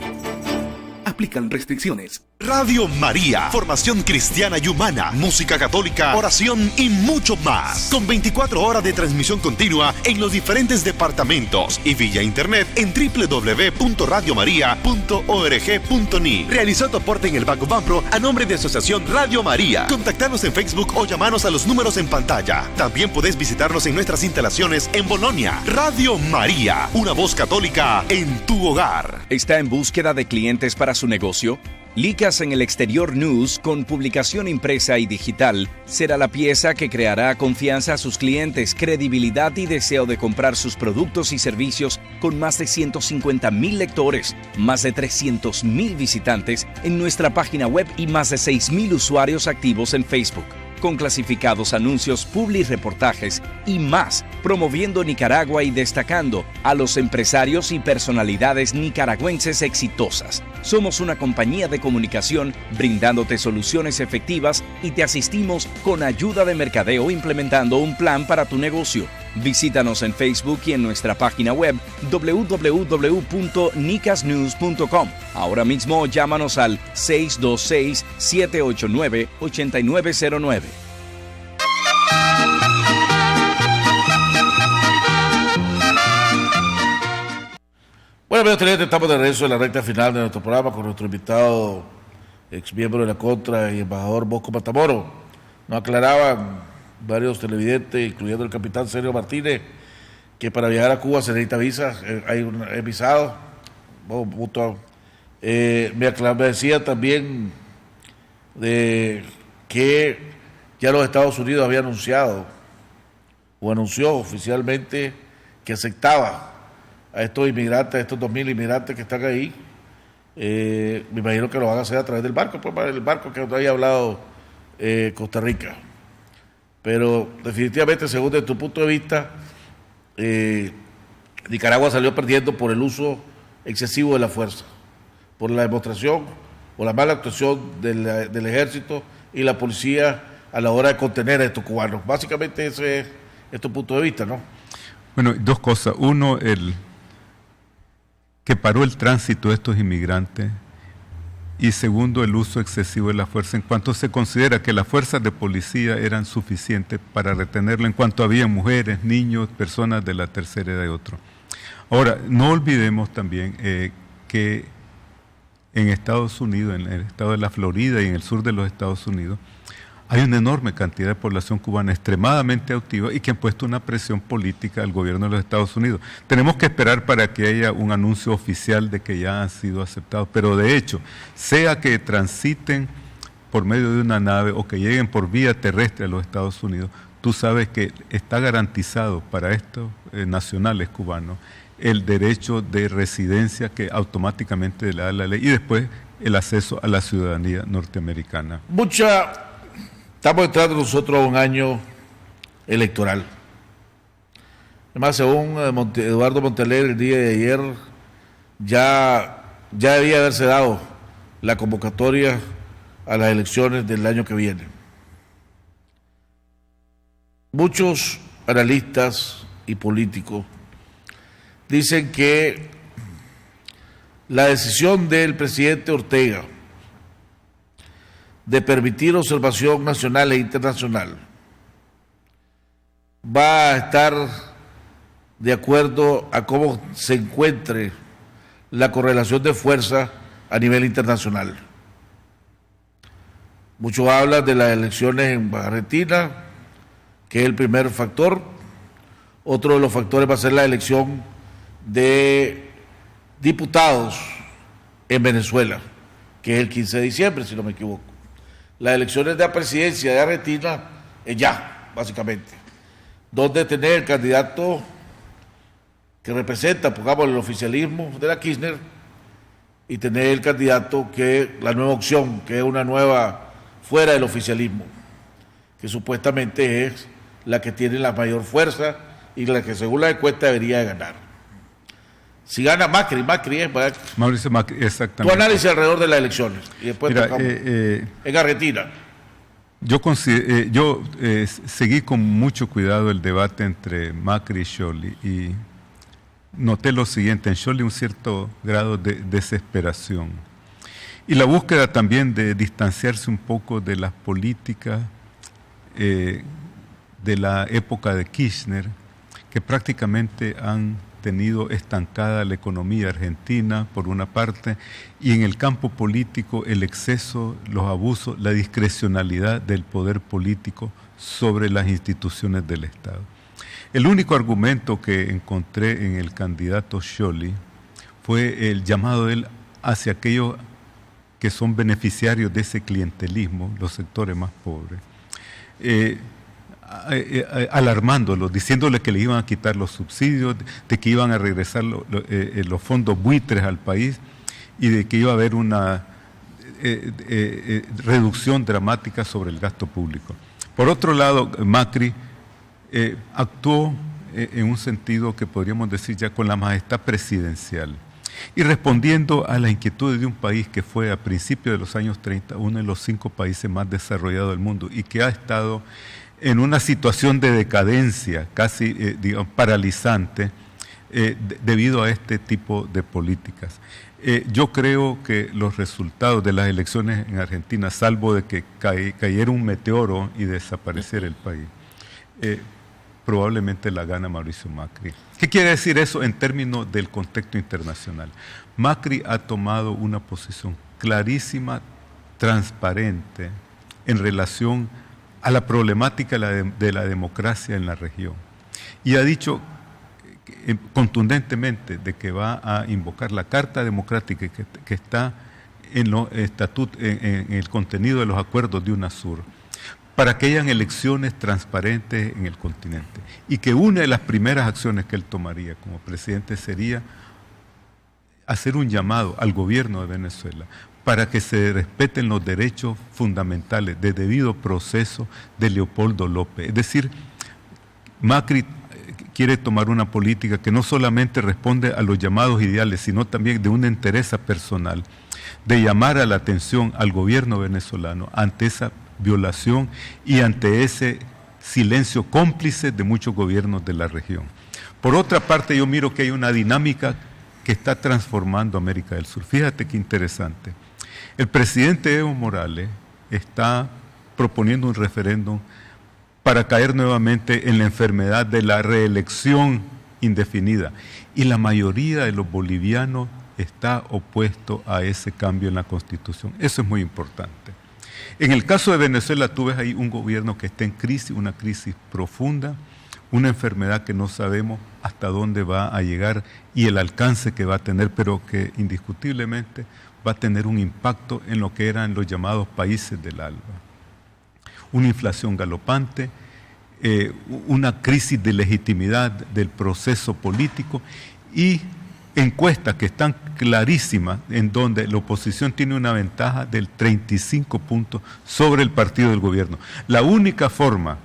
Aplican restricciones. Radio María, formación cristiana y humana, música católica, oración y mucho más. Con 24 horas de transmisión continua en los diferentes departamentos y vía internet en www.radiomaria.org.ni. Realizó tu aporte en el Banco Banpro a nombre de Asociación Radio María. Contactanos en Facebook o llamanos a los números en pantalla. También podés visitarnos en nuestras instalaciones en Bolonia. Radio María, una voz católica en tu hogar. ¿Está en búsqueda de clientes para su negocio? Licas en el Exterior News, con publicación impresa y digital, será la pieza que creará confianza a sus clientes, credibilidad y deseo de comprar sus productos y servicios con más de 150,000 lectores, más de 300,000 visitantes en nuestra página web y más de 6,000 usuarios activos en Facebook. Con clasificados anuncios, publireportajes y más, promoviendo Nicaragua y destacando a los empresarios y personalidades nicaragüenses exitosas. Somos una compañía de comunicación brindándote soluciones efectivas y te asistimos con ayuda de mercadeo implementando un plan para tu negocio. Visítanos en Facebook y en nuestra página web www.nicasnews.com. Ahora mismo llámanos al 626-789-8909. Bueno, amigos televidentes, estamos de regreso en la recta final de nuestro programa con nuestro invitado, ex miembro de la Contra y embajador Bosco Matamoro. Nos aclaraban varios televidentes, incluyendo el capitán Sergio Martínez, que para viajar a Cuba se necesita visa, hay un visado, Me decía también de que ya los Estados Unidos había anunciado o anunció oficialmente que aceptaba a estos inmigrantes, a estos 2.000 inmigrantes que están ahí. Me imagino que lo van a hacer a través del barco, pues el barco que nos había hablado Costa Rica. Pero definitivamente, según desde tu punto de vista, Nicaragua salió perdiendo por el uso excesivo de la fuerza, por la demostración o la mala actuación del ejército y la policía a la hora de contener a estos cubanos. Básicamente ese es tu punto de vista, ¿no? Bueno, dos cosas. Uno, que paró el tránsito de estos inmigrantes, y segundo, el uso excesivo de la fuerza, en cuanto se considera que las fuerzas de policía eran suficientes para retenerlo, en cuanto había mujeres, niños, personas de la tercera edad y otro. Ahora, no olvidemos también que en Estados Unidos, en el estado de la Florida y en el sur de los Estados Unidos, hay una enorme cantidad de población cubana extremadamente activa y que han puesto una presión política al gobierno de los Estados Unidos. Tenemos que esperar para que haya un anuncio oficial de que ya han sido aceptados, pero de hecho, sea que transiten por medio de una nave o que lleguen por vía terrestre a los Estados Unidos, tú sabes que está garantizado para estos nacionales cubanos el derecho de residencia que automáticamente le da la ley y después el acceso a la ciudadanía norteamericana. Estamos entrando nosotros a un año electoral. Además, según Eduardo Montalegre, el día de ayer ya debía haberse dado la convocatoria a las elecciones del año que viene. Muchos analistas y políticos dicen que la decisión del presidente Ortega de permitir observación nacional e internacional va a estar de acuerdo a cómo se encuentre la correlación de fuerza a nivel internacional. Muchos hablan de las elecciones en Argentina, que es el primer factor. Otro de los factores va a ser la elección de diputados en Venezuela, que es el 15 de diciembre, si no me equivoco. Las elecciones de la presidencia de Argentina ya, básicamente, donde tener el candidato que representa, pongamos, el oficialismo de la Kirchner, y tener el candidato que la nueva opción, que es una nueva fuera del oficialismo, que supuestamente es la que tiene la mayor fuerza y la que según la encuesta debería de ganar. Si gana Macri es para Mauricio Macri, exactamente. Tu análisis alrededor de las elecciones y después tocamos en Argentina. Yo seguí con mucho cuidado el debate entre Macri y Scioli y noté lo siguiente: en Scioli un cierto grado de desesperación y la búsqueda también de distanciarse un poco de las políticas de la época de Kirchner, que prácticamente han tenido estancada la economía argentina, por una parte, y en el campo político el exceso, los abusos, la discrecionalidad del poder político sobre las instituciones del Estado. El único argumento que encontré en el candidato Scioli fue el llamado de él hacia aquellos que son beneficiarios de ese clientelismo, los sectores más pobres, alarmándolos, diciéndoles que le iban a quitar los subsidios, de que iban a regresar los fondos buitres al país y de que iba a haber una reducción dramática sobre el gasto público. Por otro lado, Macri actuó en un sentido que podríamos decir ya con la majestad presidencial y respondiendo a las inquietudes de un país que fue a principios de los años 30 uno de los 5 países más desarrollados del mundo y que ha estado en una situación de decadencia casi digamos, paralizante debido a este tipo de políticas. Yo creo que los resultados de las elecciones en Argentina, salvo de que cayera un meteoro y desapareciera el país, probablemente la gana Mauricio Macri. ¿Qué quiere decir eso en términos del contexto internacional? Macri ha tomado una posición clarísima, transparente, en relación a la problemática de la democracia en la región. Y ha dicho contundentemente de que va a invocar la Carta Democrática que está en el contenido de los acuerdos de UNASUR, para que hayan elecciones transparentes en el continente, y que una de las primeras acciones que él tomaría como presidente sería hacer un llamado al gobierno de Venezuela para que se respeten los derechos fundamentales de debido proceso de Leopoldo López. Es decir, Macri quiere tomar una política que no solamente responde a los llamados ideales, sino también de una entereza personal, de llamar a la atención al gobierno venezolano ante esa violación y ante ese silencio cómplice de muchos gobiernos de la región. Por otra parte, yo miro que hay una dinámica que está transformando América del Sur. Fíjate qué interesante. El presidente Evo Morales está proponiendo un referéndum para caer nuevamente en la enfermedad de la reelección indefinida. Y la mayoría de los bolivianos está opuesto a ese cambio en la Constitución. Eso es muy importante. En el caso de Venezuela, tú ves ahí un gobierno que está en crisis, una crisis profunda, una enfermedad que no sabemos hasta dónde va a llegar y el alcance que va a tener, pero que indiscutiblemente va a tener un impacto en lo que eran los llamados países del ALBA. Una inflación galopante, una crisis de legitimidad del proceso político y encuestas que están clarísimas en donde la oposición tiene una ventaja del 35 puntos sobre el partido del gobierno. La única forma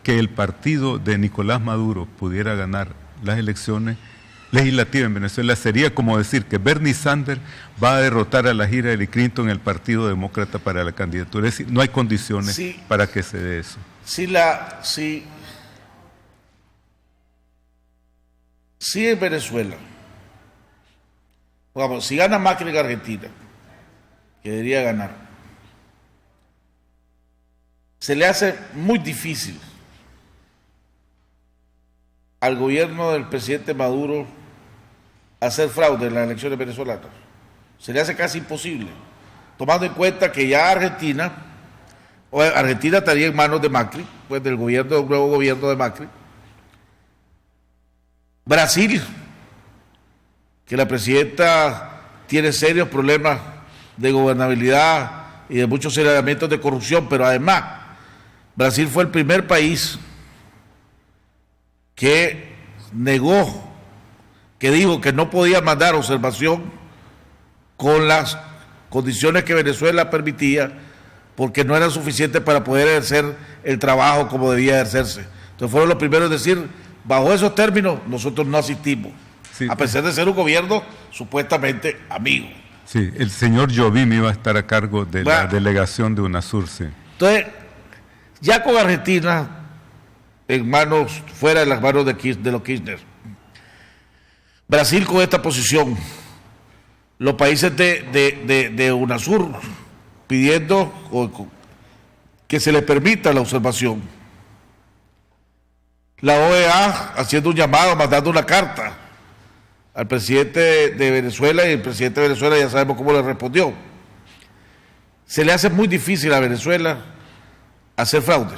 que el partido de Nicolás Maduro pudiera ganar las elecciones legislativas en Venezuela sería como decir que Bernie Sanders va a derrotar a la Hillary Clinton en el Partido Demócrata para la candidatura. Es decir, no hay condiciones para que se dé eso. Si en Venezuela, vamos, si gana Macri en Argentina, que debería ganar, se le hace muy difícil al gobierno del presidente Maduro hacer fraude en las elecciones venezolanas. Se le hace casi imposible, tomando en cuenta que ya Argentina estaría en manos de Macri, pues del nuevo gobierno de Macri. Brasil, que la presidenta tiene serios problemas de gobernabilidad y de muchos elementos de corrupción, pero además Brasil fue el primer país que dijo que no podía mandar observación con las condiciones que Venezuela permitía, porque no eran suficientes para poder ejercer el trabajo como debía ejercerse. Entonces fueron los primeros en decir, bajo esos términos, nosotros no asistimos, sí, a pesar de ser un gobierno supuestamente amigo. Sí, el señor Jobim iba a estar a cargo de la delegación de UNASUR, sí. Entonces, ya con Argentina fuera de las manos de los Kirchner, Brasil con esta posición, los países de UNASUR pidiendo que se les permita la observación, la OEA haciendo un llamado, mandando una carta al presidente de Venezuela, y el presidente de Venezuela ya sabemos cómo le respondió. Se le hace muy difícil a Venezuela hacer fraude.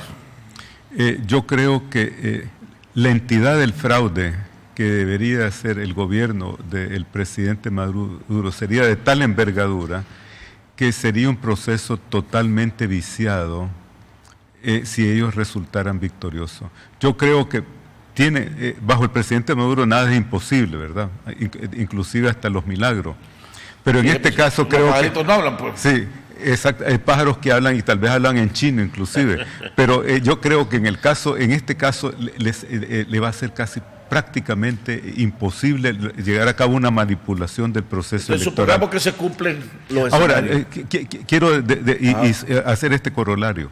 Yo creo que la entidad del fraude que debería ser el gobierno del presidente Maduro sería de tal envergadura que sería un proceso totalmente viciado si ellos resultaran victoriosos. Yo creo que bajo el presidente Maduro nada es imposible, ¿verdad? Inclusive hasta los milagros. Pero en este caso creo que... Los pajaritos no hablan, pues. Sí, exacto. Hay pájaros que hablan y tal vez hablan en chino inclusive. Pero yo creo que en este caso le va a ser casi prácticamente imposible llegar a cabo una manipulación del proceso electoral. Supongamos que se cumplen los escenarios. Ahora, quiero hacer este corolario.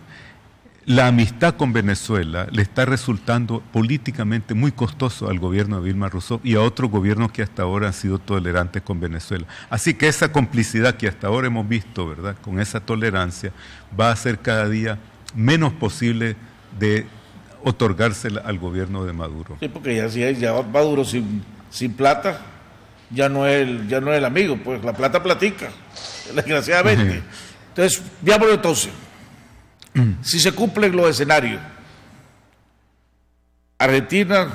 La amistad con Venezuela le está resultando políticamente muy costoso al gobierno de Dilma Rousseff y a otros gobiernos que hasta ahora han sido tolerantes con Venezuela. Así que esa complicidad que hasta ahora hemos visto, ¿verdad?, con esa tolerancia, va a ser cada día menos posible de otorgársela al gobierno de Maduro. Sí, porque ya Maduro sin plata ya no es el amigo, pues la plata platica, desgraciadamente. Entonces, veámoslo entonces. Si se cumplen los escenarios, Argentina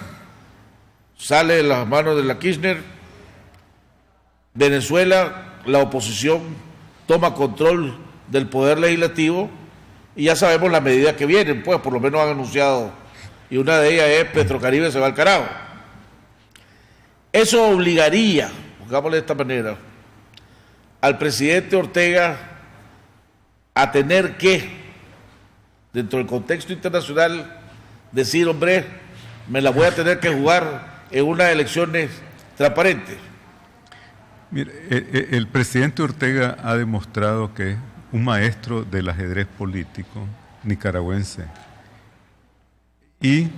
sale de las manos de la Kirchner, Venezuela, la oposición toma control del poder legislativo y ya sabemos las medidas que vienen, pues por lo menos han anunciado, y una de ellas es Petrocaribe se va al carajo. Eso obligaría, pongámosle de esta manera, al presidente Ortega a tener que, dentro del contexto internacional, decir, hombre, me la voy a tener que jugar en unas elecciones transparentes. Mire, el presidente Ortega ha demostrado que es un maestro del ajedrez político nicaragüense y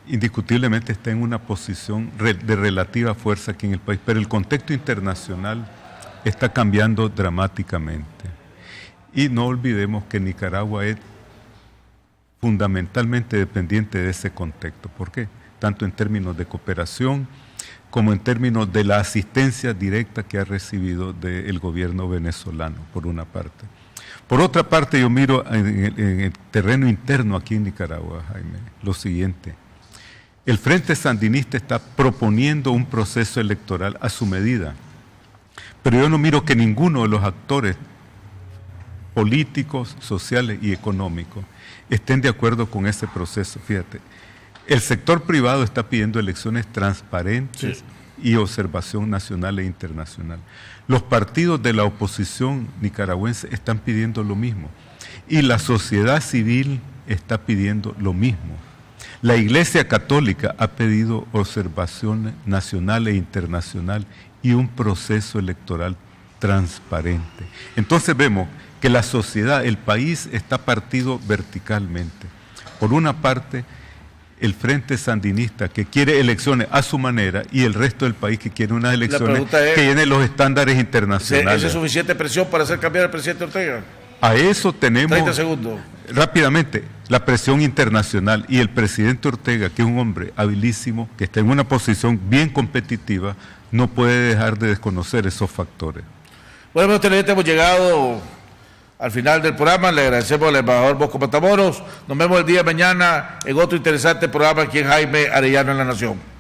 indiscutiblemente está en una posición de relativa fuerza aquí en el país, pero el contexto internacional está cambiando dramáticamente. Y no olvidemos que Nicaragua es fundamentalmente dependiente de ese contexto. ¿Por qué? Tanto en términos de cooperación como en términos de la asistencia directa que ha recibido del gobierno venezolano, por una parte. Por otra parte, yo miro en el terreno interno aquí en Nicaragua, Jaime, lo siguiente. El Frente Sandinista está proponiendo un proceso electoral a su medida, pero yo no miro que ninguno de los actores políticos, sociales y económicos estén de acuerdo con ese proceso. Fíjate, el sector privado está pidiendo elecciones transparentes y observación nacional e internacional. Los partidos de la oposición nicaragüense están pidiendo lo mismo y la sociedad civil está pidiendo lo mismo. La Iglesia Católica ha pedido observación nacional e internacional y un proceso electoral transparente. Entonces vemos que la sociedad, el país está partido verticalmente. Por una parte, el Frente Sandinista que quiere elecciones a su manera y el resto del país que quiere unas elecciones que llenen los estándares internacionales. ¿Es suficiente presión para hacer cambiar al presidente Ortega? A eso tenemos 30 segundos. Rápidamente la presión internacional y el presidente Ortega, que es un hombre habilísimo, que está en una posición bien competitiva, no puede dejar de desconocer esos factores. Bueno, televidentes, hemos llegado al final del programa. Le agradecemos al embajador Bosco Matamoros. Nos vemos el día de mañana en otro interesante programa aquí en Jaime Arellano en La Nación.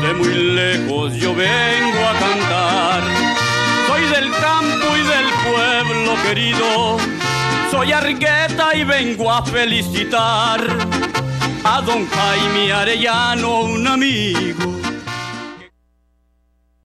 De muy lejos yo vengo a cantar. Soy del campo y del pueblo querido, soy Argueta y vengo a felicitar a don Jaime Arellano, un amigo